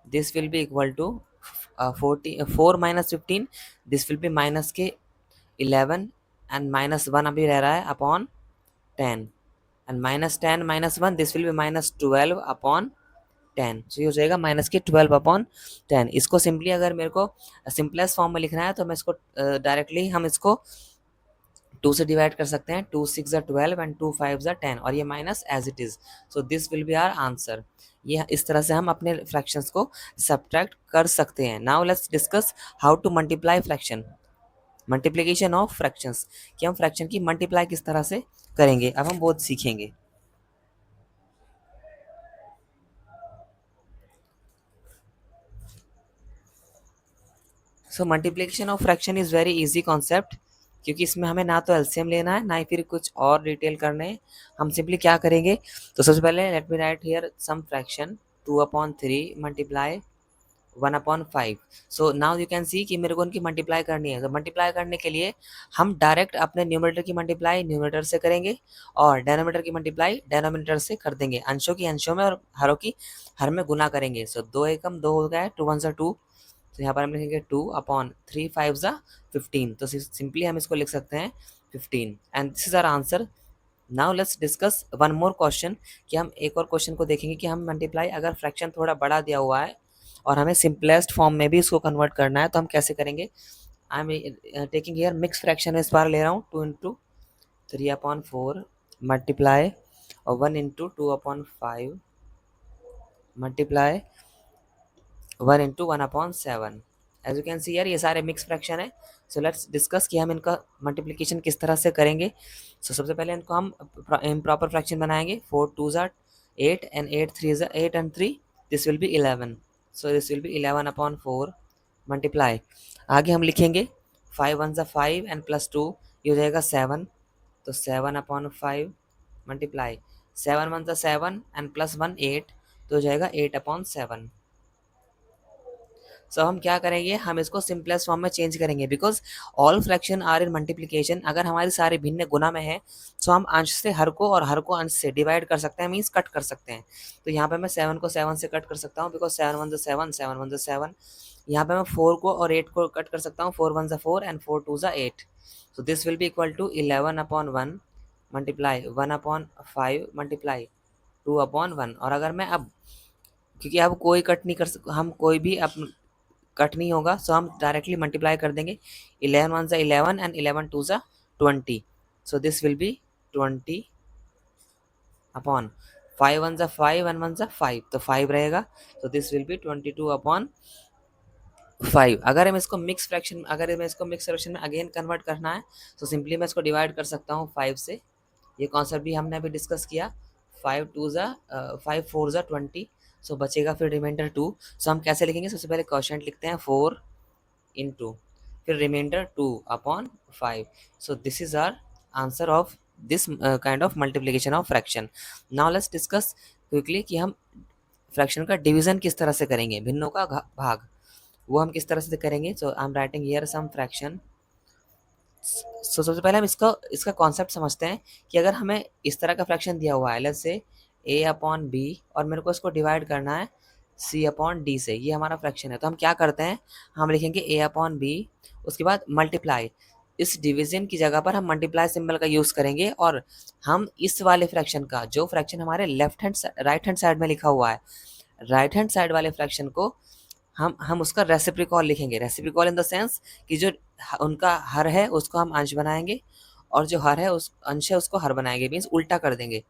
4 -15, this will be minus के 11 एंड -1 अभी रह रहा है upon 10 and -10 -1 this will be -12/10। So ये हो जाएगा माइनस के 12/10। इसको सिंपली अगर मेरे को सिंपलेस्ट फॉर्म में लिखना है तो मैं इसको डायरेक्टली हम इसको 2 से डिवाइड कर सकते हैं। 2 6 ज़ा 12 एंड 2 5 ज़ा 10, और ये minus as it is. So this will be our answer. ये इस तरह से हम अपने फ्रैक्शंस को सब्ट्रैक्ट कर सकते हैं। Now let's discuss how to multiply fraction, multiplication of fractions, कि हम फ्रैक्शन की मल्टीप्लाई किस तरह से करेंगे, अब हम बहुत सीखेंगे। So multiplication of fraction is very easy concept, क्योंकि इसमें हमें ना तो एलसीएम लेना है ना ही फिर कुछ और डिटेल करने हैं। हम सिंपली क्या करेंगे, तो सबसे पहले let me write here some fraction 2/3 multiply 1/5। So now you can see कि मेरे को उनकी मल्टीप्लाई करनी है। तो मल्टीप्लाई करने के लिए हम डायरेक्ट अपने न्यूमरेटर की मल्टीप्लाई न्यूमरेटर से करेंगे और डेनोमिनेटर की मल्टीप्लाई डेनोमिनेटर से कर देंगे, अंशों की अंशों में और हरों की हर में गुना करेंगे। सो 2 एकम 2 हो गया है, 2 वन ज़ा 2, तो यहाँ पर हम लिखेंगे 2/3 5 ज़ा 15। तो सिंपली हम इसको लिख सकते हैं 15 and this is our answer. Now let's discuss one more question, कि हम एक और क्वेश्चन को देखेंगे कि हम मल्टीप्लाई अगर फ्रैक्शन थोड़ा बड़ा दिया हुआ है और हमें सिंपलेस्ट फॉर्म में भी इसको कन्वर्ट करना है तो हम कैसे करेंगे। I am taking here mix fraction, इस बार ले रहा हूँ 2 into 3/4 मल्टीप्लाई और 1 into 2/5 multiply 1 into 1/7। As you can see यार ये सारे मिक्स फ्रैक्शन है। सो लेट्स डिस्कस कि हम इनका मल्टीप्लिकेशन किस तरह से करेंगे। सो सबसे पहले इनको हम इम्प्रॉपर फ्रैक्शन बनाएंगे। 4 2 ज़ा 8 एंड 8 3 ज़ा 8 and 3 this will B 11। So this will B 11/4 multiply. आगे हम लिखेंगे 5 1 ज़ा 5 एंड +2 ये हो जाएगा 7, तो 7/5 मल्टीप्लाई 7 1 ज़ा 7 एंड +1 8, तो हो जाएगा 8/7। सो हम क्या करेंगे, हम इसको सिंपलेस्ट फॉर्म में चेंज करेंगे because all fraction are in multiplication. अगर हमारी सारी भिन्न गुना में है तो हम अंश से हर को और हर को अंश से डिवाइड कर सकते हैं, मीन्स कट कर सकते हैं। तो यहाँ पे मैं 7 को 7 से कट कर सकता हूँ बिकॉज 7 1 7 7 1 7। यहाँ पे मैं 4 को और 8 को कट कर सकता हूँ, 4 1 4 and 4 2 8। So this will be equal to 11/1 multiply 1/5 multiply 2/1। और अगर मैं अब, क्योंकि अब कोई कट नहीं कर हम कोई भी अब कट नहीं होगा, सो हम डायरेक्टली मल्टीप्लाई कर देंगे। 11 1 ज़ा 11 एंड 11 2 ज़ा 20। सो दिस विल बी 20/5 1 ज़ा 5 एंड 1 ज़ा 5, तो 5 रहेगा। तो दिस विल बी 22/5। अगर मैं इसको मिक्स फ्रैक्शन में अगेन कन्वर्ट करना है तो सिंपली मैं इसको डिवाइड कर सकता हूँ 5 से। ये कॉन्सेप्ट भी हमने अभी डिस्कस किया। 5 2 ज़ा 5 4 ज़ा 20, सो बचेगा फिर रिमाइंडर 2। सो हम कैसे लिखेंगे, सबसे पहले क्वोशिएंट लिखते हैं 4 into फिर reminder 2/5। So this is our answer of this kind of multiplication of fraction. Now let's discuss quickly कि हम फ्रैक्शन का डिवीजन किस तरह से करेंगे, भिन्नों का भाग वो हम किस तरह से करेंगे। So I am writing here some fraction. So सबसे पहले हम इसका इसका कॉन्सेप्ट समझते हैं कि अगर हमें इस तरह का फ्रैक्शन दिया हुआ है, लेट्स से a/b, और मेरे को इसको डिवाइड करना है c/d से, ये हमारा फ्रैक्शन है। तो हम क्या करते हैं, हम लिखेंगे a/b, उसके बाद मल्टीप्लाई। इस डिवीजन की जगह पर हम मल्टीप्लाई सिंबल का यूज़ करेंगे और हम इस वाले फ्रैक्शन का, जो फ्रैक्शन हमारे राइट हैंड साइड में लिखा हुआ है, राइट हैंड साइड वाले फ्रैक्शन को हम उसका रेसिप्रोकल लिखेंगे। रेसिप्रोकल इन द सेंस कि जो उनका हर है उसको हम अंश बनाएंगे और जो हर है उस अंश है उसको हर बनाएंगे, मीन्स उल्टा कर देंगे।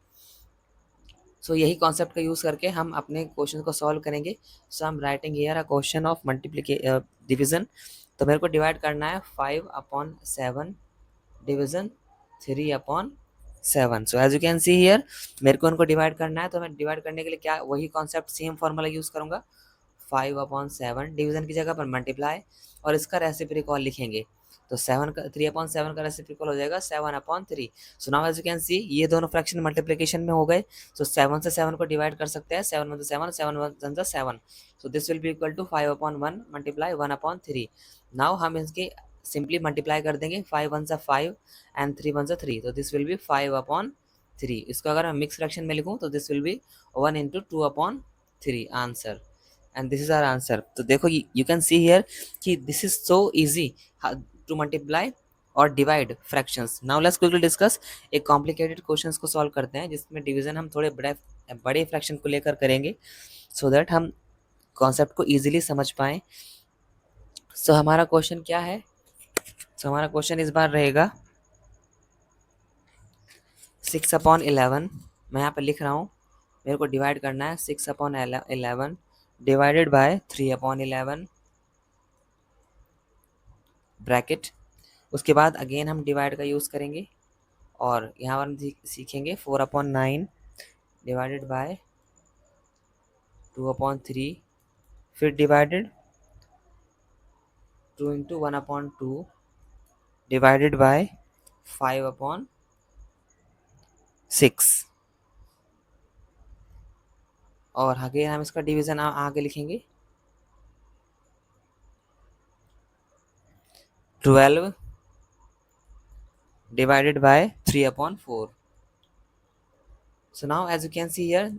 सो यही कॉन्सेप्ट का यूज़ करके हम अपने क्वेश्चन को सॉल्व करेंगे। So I am writing here a question of division. तो मेरे को डिवाइड करना है 5/7 division 3/7। So as you can see here मेरे को उनको डिवाइड करना है, तो मैं डिवाइड करने के लिए क्या वही कॉन्सेप्ट सेम फार्मूला यूज़ करूँगा। 5/7 डिवीजन की जगह पर मल्टीप्लाई और इसका रेसिप्रोकल लिखेंगे। तो 3/7 का रेसिप्रोकल हो जाएगा 7/3। So now as you can see ये दोनों फ्रैक्शन मल्टीप्लिकेशन में हो गए। सो 7 से 7 को डिवाइड कर सकते हैं, 7 1 7 7 1 7। So this will be equal to 5/1 multiply 1/3। Now हम इसके सिंपली मल्टीप्लाई कर देंगे, 5 1 5 एंड 3 1 3, तो दिस विल बी 5/3। इसको अगर मैं मिक्स फ्रैक्शन में लिखूँ तो this will be 1 into 2/3 answer, and this is our answer. तो देखो यू कैन सी हियर कि this is so easy to multiply और divide fractions. Now let's quickly discuss एक कॉम्प्लिकेटेड क्वेश्चंस को सॉल्व करते हैं जिसमें डिवीजन हम थोड़े बड़े बड़े फ्रैक्शन को लेकर करेंगे सो दैट हम कॉन्सेप्ट को ईजिली समझ पाएँ। सो हमारा क्वेश्चन क्या है, सो हमारा क्वेश्चन इस बार रहेगा 6/11। मैं यहाँ पर लिख रहा हूँ, मेरे को डिवाइड करना है 6/11 डिवाइडेड बाय 3/11 ब्रैकेट। उसके बाद अगेन हम डिवाइड का यूज़ करेंगे और यहाँ पर हम सीखेंगे 4/9 डिवाइडेड बाय 2/3, फिर डिवाइडेड 2 into 1/2 डिवाइडेड बाय 5/6। और अगेन हम इसका डिवीज़न आगे लिखेंगे 12 divided by 3/4. So now as you can see here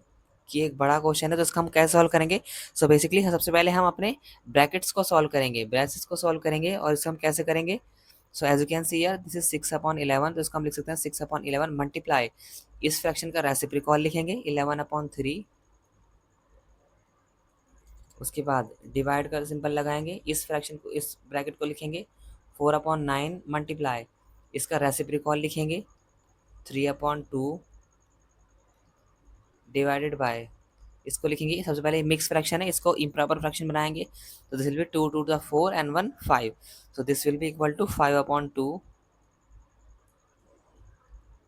कि एक बड़ा क्वेश्चन है, तो इसका हम कैसे सॉल्व करेंगे। सो बेसिकली सबसे पहले हम अपने ब्रैकेट्स को सॉल्व करेंगे, ब्रैकेट्स को सॉल्व करेंगे, और इसको हम कैसे करेंगे। So as you can see here this is 6/11, तो इसको हम लिख सकते हैं 6/11 मल्टीप्लाई, इस फ्रैक्शन का रेसिप्रोकल लिखेंगे 11/3, उसके बाद डिवाइड कर सिंपल लगाएंगे, इस फ्रैक्शन को, इस ब्रैकेट को लिखेंगे 4/9 मल्टीप्लाई, इसका रेसिप्रोकल लिखेंगे 3/2 डिवाइडेड बाय, इसको लिखेंगे सबसे पहले मिक्स फ्रैक्शन है, इसको इम्प्रॉपर फ्रैक्शन बनाएंगे, तो this will be 2 to the 4 and 1 5, so this will be equal to 5/2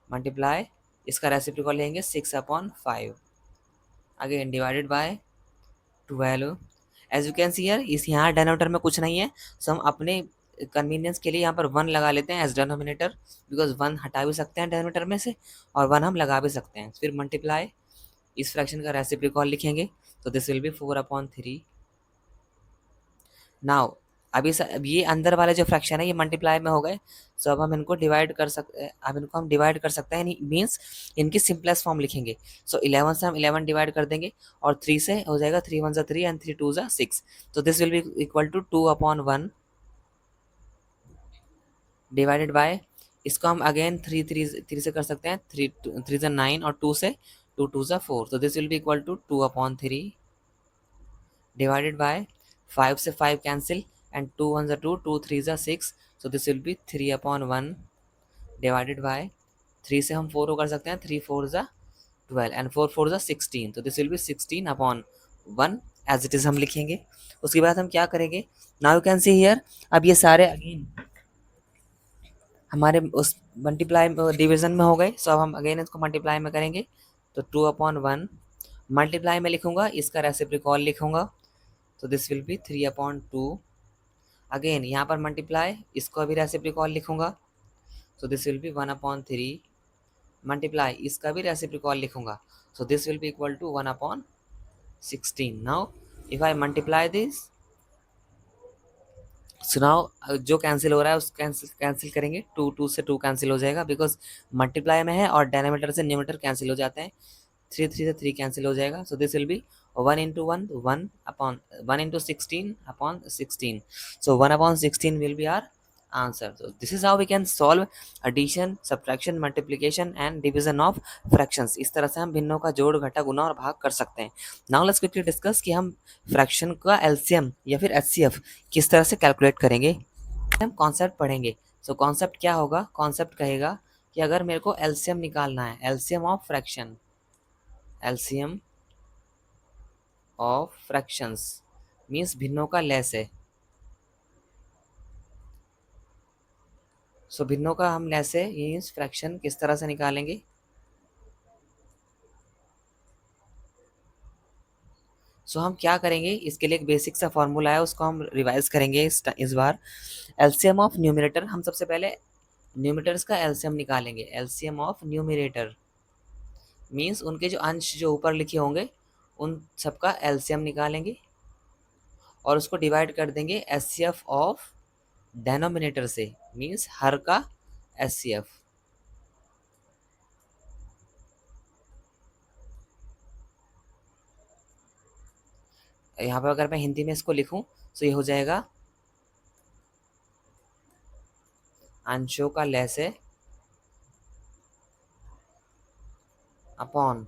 multiply, इसका रेसिप्रोकल लेंगे 6/5, again divided by 12। As you can see here इस यहाँ डिनोमिनेटर में कुछ नहीं है, सो हम अपने कन्वीनियंस के लिए यहाँ पर 1 लगा लेते हैं एज डिनोमिनेटर, बिकॉज 1 हटा भी सकते हैं डिनोमिनेटर में से और 1 हम लगा भी सकते हैं। फिर मल्टीप्लाई, इस फ्रैक्शन का रेसिप्रोकल लिखेंगे, तो दिस विल बी 4/3। नाउ अब ये अंदर वाले जो फ्रैक्शन है ये मल्टीप्लाई में हो गए, सो अब हम इनको डिवाइड कर सकते हैं, अब इनको हम डिवाइड कर सकते हैं, मीन्स इनकी सिंपलेस्ट फॉर्म लिखेंगे। सो 11 से हम 11 डिवाइड कर देंगे, और 3 से हो जाएगा 3 1 3 एंड 3 2 6, तो this will be equal to 2/1 divided by, इसको हम अगेन 3 से कर सकते हैं, 3 9 और 2 से 2 2 4, तो this will be equal to 2/3 divided by 5 से 5 cancel and 2 1 2 2 3 6, so this will be 3/1 divided by 3 से हम 4 को कर सकते हैं, 3 4 12 एंड 4 4 16, तो this will be 16/1 as it is हम लिखेंगे। उसके बाद हम क्या करेंगे, now you can see here, अब ये सारे अगेन हमारे उस मल्टीप्लाई डिवीजन में हो गए, सो अब हम अगेन इसको मल्टीप्लाई में करेंगे, तो 2/1 मल्टीप्लाई में लिखूंगा, इसका रेसिप्रोकल लिखूंगा, तो दिस विल बी 3/2, अगेन यहाँ पर मल्टीप्लाई, इसको भी रेसिप्रोकल लिखूंगा, so this will be 1/3 multiply, इसका भी रेसिप्रोकल लिखूंगा, so this will be equal to 1/16। Now if I multiply this, so now जो कैंसिल हो रहा है उस कैंसिल करेंगे, 2 2 से 2 कैंसिल हो जाएगा, बिकॉज मल्टीप्लाई में है और डिनोमिनेटर से न्यूमरेटर कैंसिल हो जाते हैं, 3 3 से 3 कैंसिल हो जाएगा, सो this will be 1 into 1 1 into 16/16, so 1/16 will be our answer. So this is how we can solve addition, subtraction, multiplication and division of fractions। इस तरह से हम भिन्नों का जोड़, घटा, गुणा और भाग कर सकते हैं। नाउ लेट्स क्विकली डिस्कस कि हम फ्रैक्शन का एलसीएम या फिर एचसीएफ किस तरह से कैलकुलेट करेंगे, हम कॉन्सेप्ट पढ़ेंगे। सो कॉन्सेप्ट क्या होगा, कॉन्सेप्ट कहेगा कि अगर मेरे को एलसीएम निकालना है, LCM of fraction, LCM of fractions means भिन्नों का लेस है, सो भिन्नों का हम लेस है, मीन्स फ्रैक्शन किस तरह से निकालेंगे। सो हम क्या करेंगे, इसके लिए एक बेसिक सा फॉर्मूला है, उसको हम रिवाइज करेंगे इस बार। एलसीएम ऑफ न्यूमरेटर, हम सबसे पहले न्यूमरेटर्स का एलसीएम निकालेंगे, एलसीएम ऑफ न्यूमरेटर मीन्स उनके जो अंश जो ऊपर लिखे होंगे उन सबका एलसीएम निकालेंगे, और उसको डिवाइड कर देंगे एचसीएफ ऑफ डेनोमिनेटर से, मीन्स हर का एचसीएफ। यहाँ पर अगर मैं हिंदी में इसको लिखूं तो ये हो जाएगा अंशों का लैसे अपॉन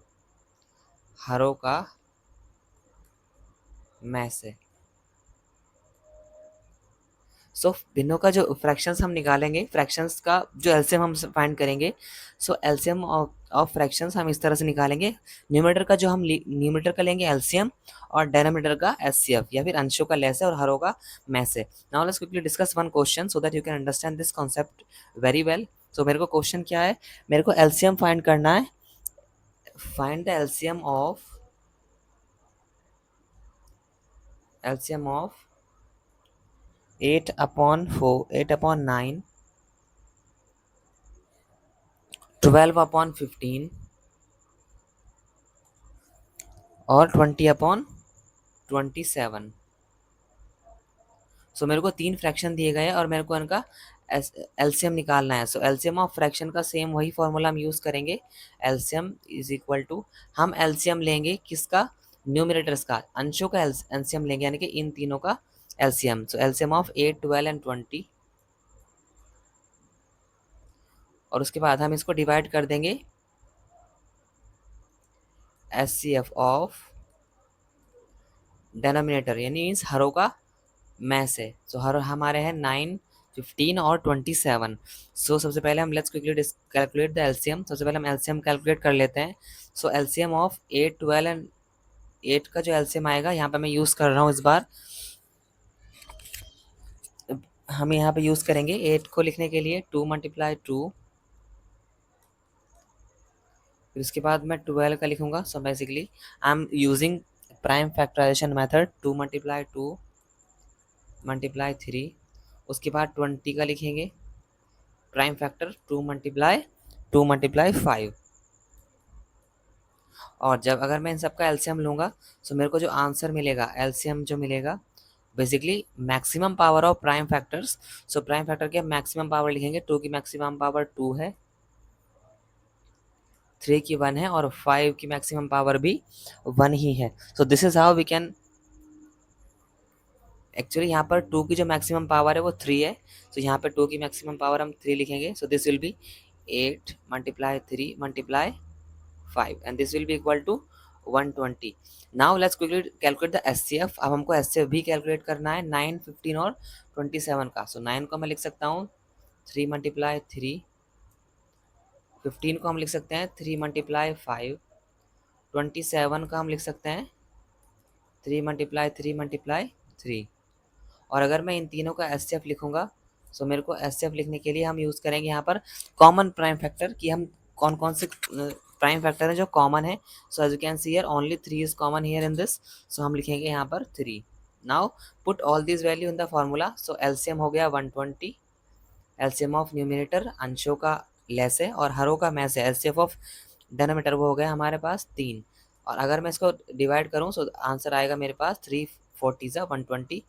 हरों का मैसे। सो भिन्नों का जो फ्रैक्शंस हम निकालेंगे, फ्रैक्शंस का जो एलसीएम हम फाइंड करेंगे, सो एलसीएम ऑफ फ्रैक्शंस हम इस तरह से निकालेंगे, न्यूमरेटर का जो हम न्यूमरेटर का लेंगे एलसीएम और डिनोमिनेटर का एचसीएफ या फिर अंशों का लेस और हरों का मैस है। Now let's quickly discuss one question so that you can understand this concept very well. So मेरे को क्वेश्चन क्या है, मेरे को एलसीएम फाइंड करना है, फाइंड द एलसीएम ऑफ 8/9, 12/15 और 20/27। सो मेरे को 3 फ्रैक्शन दिए गए हैं और मेरे को इनका एलसीएम निकालना है। सो एलसीएम ऑफ फ्रैक्शन का सेम वही फॉर्मूला हम यूज़ करेंगे। एलसीएम इज इक्वल टू, हम एलसीएम लेंगे किसका, न्यूमरेटर्स का, अंशों का एलसीएम लेंगे, यानी कि इन तीनों का LCM. So LCM of 8, 12 and 20, और उसके बाद हम इसको डिवाइड कर देंगे एचसीएफ ऑफ डेनोमिनेटर, यानी मीन्स हरों का में से। सो हर हमारे हैं 9, 15 और 27। सो सबसे पहले हम let's quickly calculate the LCM. सबसे पहले हम एलसीएम कैलकुलेट कर लेते हैं। सो एलसीएम ऑफ 8, 12 एंड 8 का जो एलसीएम आएगा, यहाँ पे मैं यूज़ कर रहा हूँ इस बार, हम यहाँ पे यूज़ करेंगे 8 को लिखने के लिए 2 × 2, फिर उसके बाद मैं 12 का लिखूँगा। So basically I am using prime factorization method, 2 × 2 × 3। उसके बाद 20 का लिखेंगे प्राइम फैक्टर, 2 × 5। और जब अगर मैं इन सब का एलसीएम लूँगा, तो मेरे को जो आंसर मिलेगा, एलसीएम जो मिलेगा, basically maximum power of prime factors. So prime factor के मैक्सिमम पावर लिखेंगे, 2 की मैक्सिमम पावर 2 है, 3 की 1 है, और 5 की मैक्सिमम पावर भी 1 ही है। So this is how we can, actually यहाँ पर 2 की जो मैक्सिमम पावर है वो 3 है। तो यहाँ पे 2 की मैक्सिमम पावर हम 3 लिखेंगे। So this will B 8 × 3 × 5 and this will be equal to 120. Now let's quickly calculate the SCF. अब हमको SCF भी कैलकुलेट करना है 9, 15 और 27 का। सो 9 को मैं लिख सकता हूँ 3 × 3, 15 को हम लिख सकते हैं 3 × 5, 27 का हम लिख सकते हैं 3 × 3 × 3। और अगर मैं इन तीनों का SCF लिखूंगा, सो मेरे को SCF लिखने के लिए हम यूज़ करेंगे यहाँ पर कॉमन प्राइम फैक्टर, कि हम कौन कौन से प्राइम फैक्टर है जो कॉमन है। So as you can see here only 3 is common here in this. So हम लिखेंगे यहाँ पर 3। Now put all this value in the formula. So LCM हो गया 120, एलसीएम ऑफ न्यूमिनेटर अंशों का लेस है और हरों का मैस है, एलसीएफ ऑफ डेनोमीटर वो हो गया हमारे पास 3। और अगर मैं इसको डिवाइड करूँ, सो आंसर आएगा मेरे पास 340 ज़ा 120।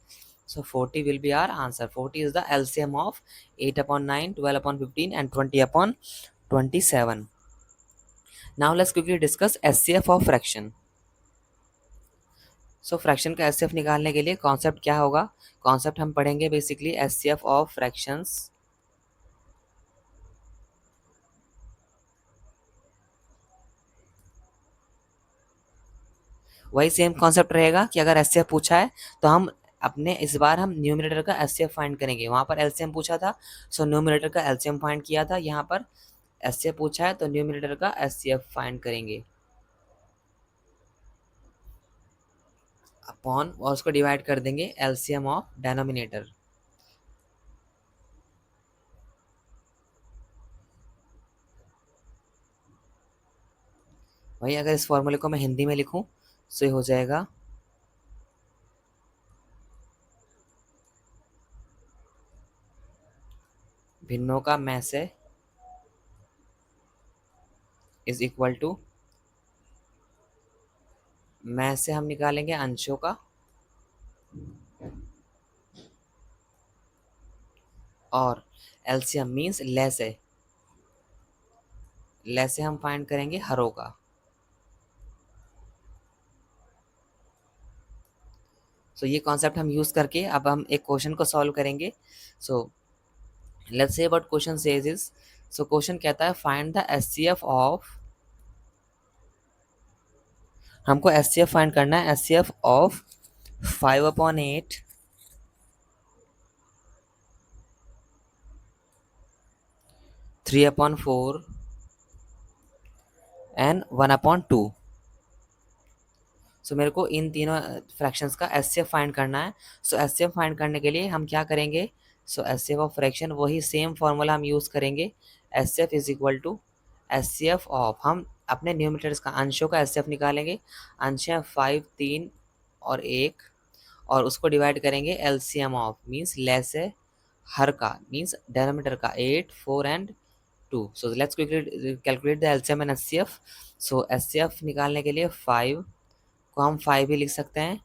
So 40 will be our answer. 40 is the LCM of 8/9, 12/15 and 20/27. Now let's quickly discuss SCF of fraction. So fraction का SCF निकालने के लिए कॉन्सेप्ट क्या होगा, कॉन्सेप्ट हम पढ़ेंगे बेसिकली SCF of fractions। वही सेम कॉन्सेप्ट रहेगा कि अगर SCF पूछा है तो हम अपने इस बार हम न्यूमरेटर का SCF फाइंड करेंगे। वहाँ पर LCM पूछा था, सो न्यूमरेटर का LCM फाइंड किया था। यहाँ पर SCF पूछा है तो न्यूमरेटर का SCF फाइंड करेंगे अपॉन, और उसको डिवाइड कर देंगे LCM ऑफ डेनोमिनेटर। वही अगर इस फॉर्मूले को मैं हिंदी में लिखूं, तो ये हो जाएगा भिन्नों का में से इज इक्वल टू, में से हम निकालेंगे अंशों का, और एलसीएम मीन्स लेस है, लेस से हम फाइंड करेंगे हरों का। सो ये कॉन्सेप्ट हम यूज करके अब हम एक क्वेश्चन को सॉल्व करेंगे। सो लेट्स से what question says is, so question कहता है फाइंड द एचसीएफ ऑफ, हमको एचसीएफ फाइंड करना है, एचसीएफ ऑफ 5/8, 3/4 एंड 1/2। सो मेरे को इन तीनों फ्रैक्शंस का एचसीएफ फाइंड करना है। सो एचसीएफ फाइंड करने के लिए हम क्या करेंगे, सो एचसीएफ ऑफ फ्रैक्शन वही सेम फॉर्मूला हम यूज़ करेंगे। HCF is equal to HCF of, हम अपने न्यूमरेटर्स का अंशों का एचसीएफ निकालेंगे। अंश है 5, 3 और 1, और उसको डिवाइड करेंगे एलसीएम ऑफ मीन्स लेस है हर का, मीन्स डेनोमीटर का 8, 4 and 2। So let's quickly calculate the LCM and HCF. So HCF निकालने के लिए 5 को हम 5 भी लिख सकते हैं,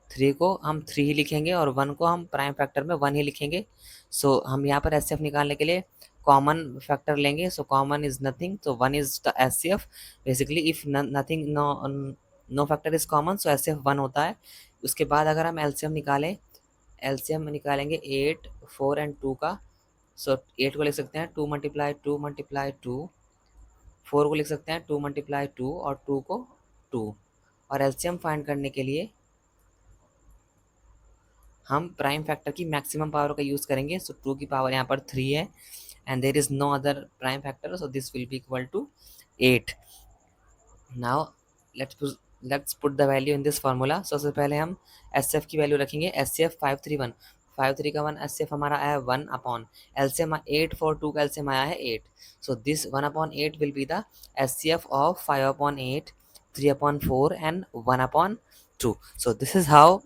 3 को हम 3 ही लिखेंगे और 1 को हम प्राइम फैक्टर में 1 ही लिखेंगे। सो हम यहाँ पर एचसीएफ निकालने के लिए कॉमन फैक्टर लेंगे। सो कॉमन इज नथिंग, तो 1 is the HCF. Basically if nothing, no factor is common, so HCF 1 होता है। उसके बाद अगर हम एलसीएम निकालें, एलसीएम में निकालेंगे 8, 4 एंड 2 का। सो 8 को लिख सकते हैं 2 मल्टीप्लाई 2 मल्टीप्लाई 2, 4 को लिख सकते हैं 2 मल्टीप्लाई 2 और 2 को 2। और एलसीएम फाइंड करने के लिए हम प्राइम फैक्टर की मैक्सिमम पावर का यूज़ करेंगे। सो 2 की पावर यहाँ पर 3 है and there is no other prime factor, so this will be equal to 8। Now let's put the value in this formula. सबसे पहले हम एस एफ की वैल्यू रखेंगे। एस एफ 531, 5 3 का 1, एस एफ हमारा आया 1 अपॉन एलसीएम 8 फॉर 2 का एलसीएम आया है 8। So this 1 upon 8 will be the S C F of 5 upon 8, 3 upon 4 and 1 upon 2। So this is how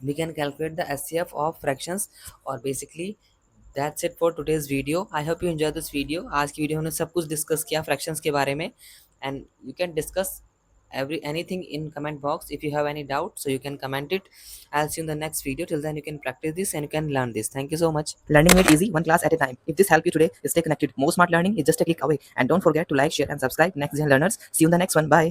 we can calculate the SCF of fractions। और basically that's it for today's video। I hope you enjoyed this video। आज की वीडियो हमने सब कुछ डिस्कस किया fractions के बारे में, and you can discuss anything in comment box if you have any doubt, so you can comment it। I'll see you in the next video। Till then you can practice this and you can learn this। Thank you so much। Learning made easy, one class at a time। If this helped you today, stay connected। More smart learning is just a click away, and don't forget to like, share and subscribe Next Gen Learners। See you in the next one। Bye।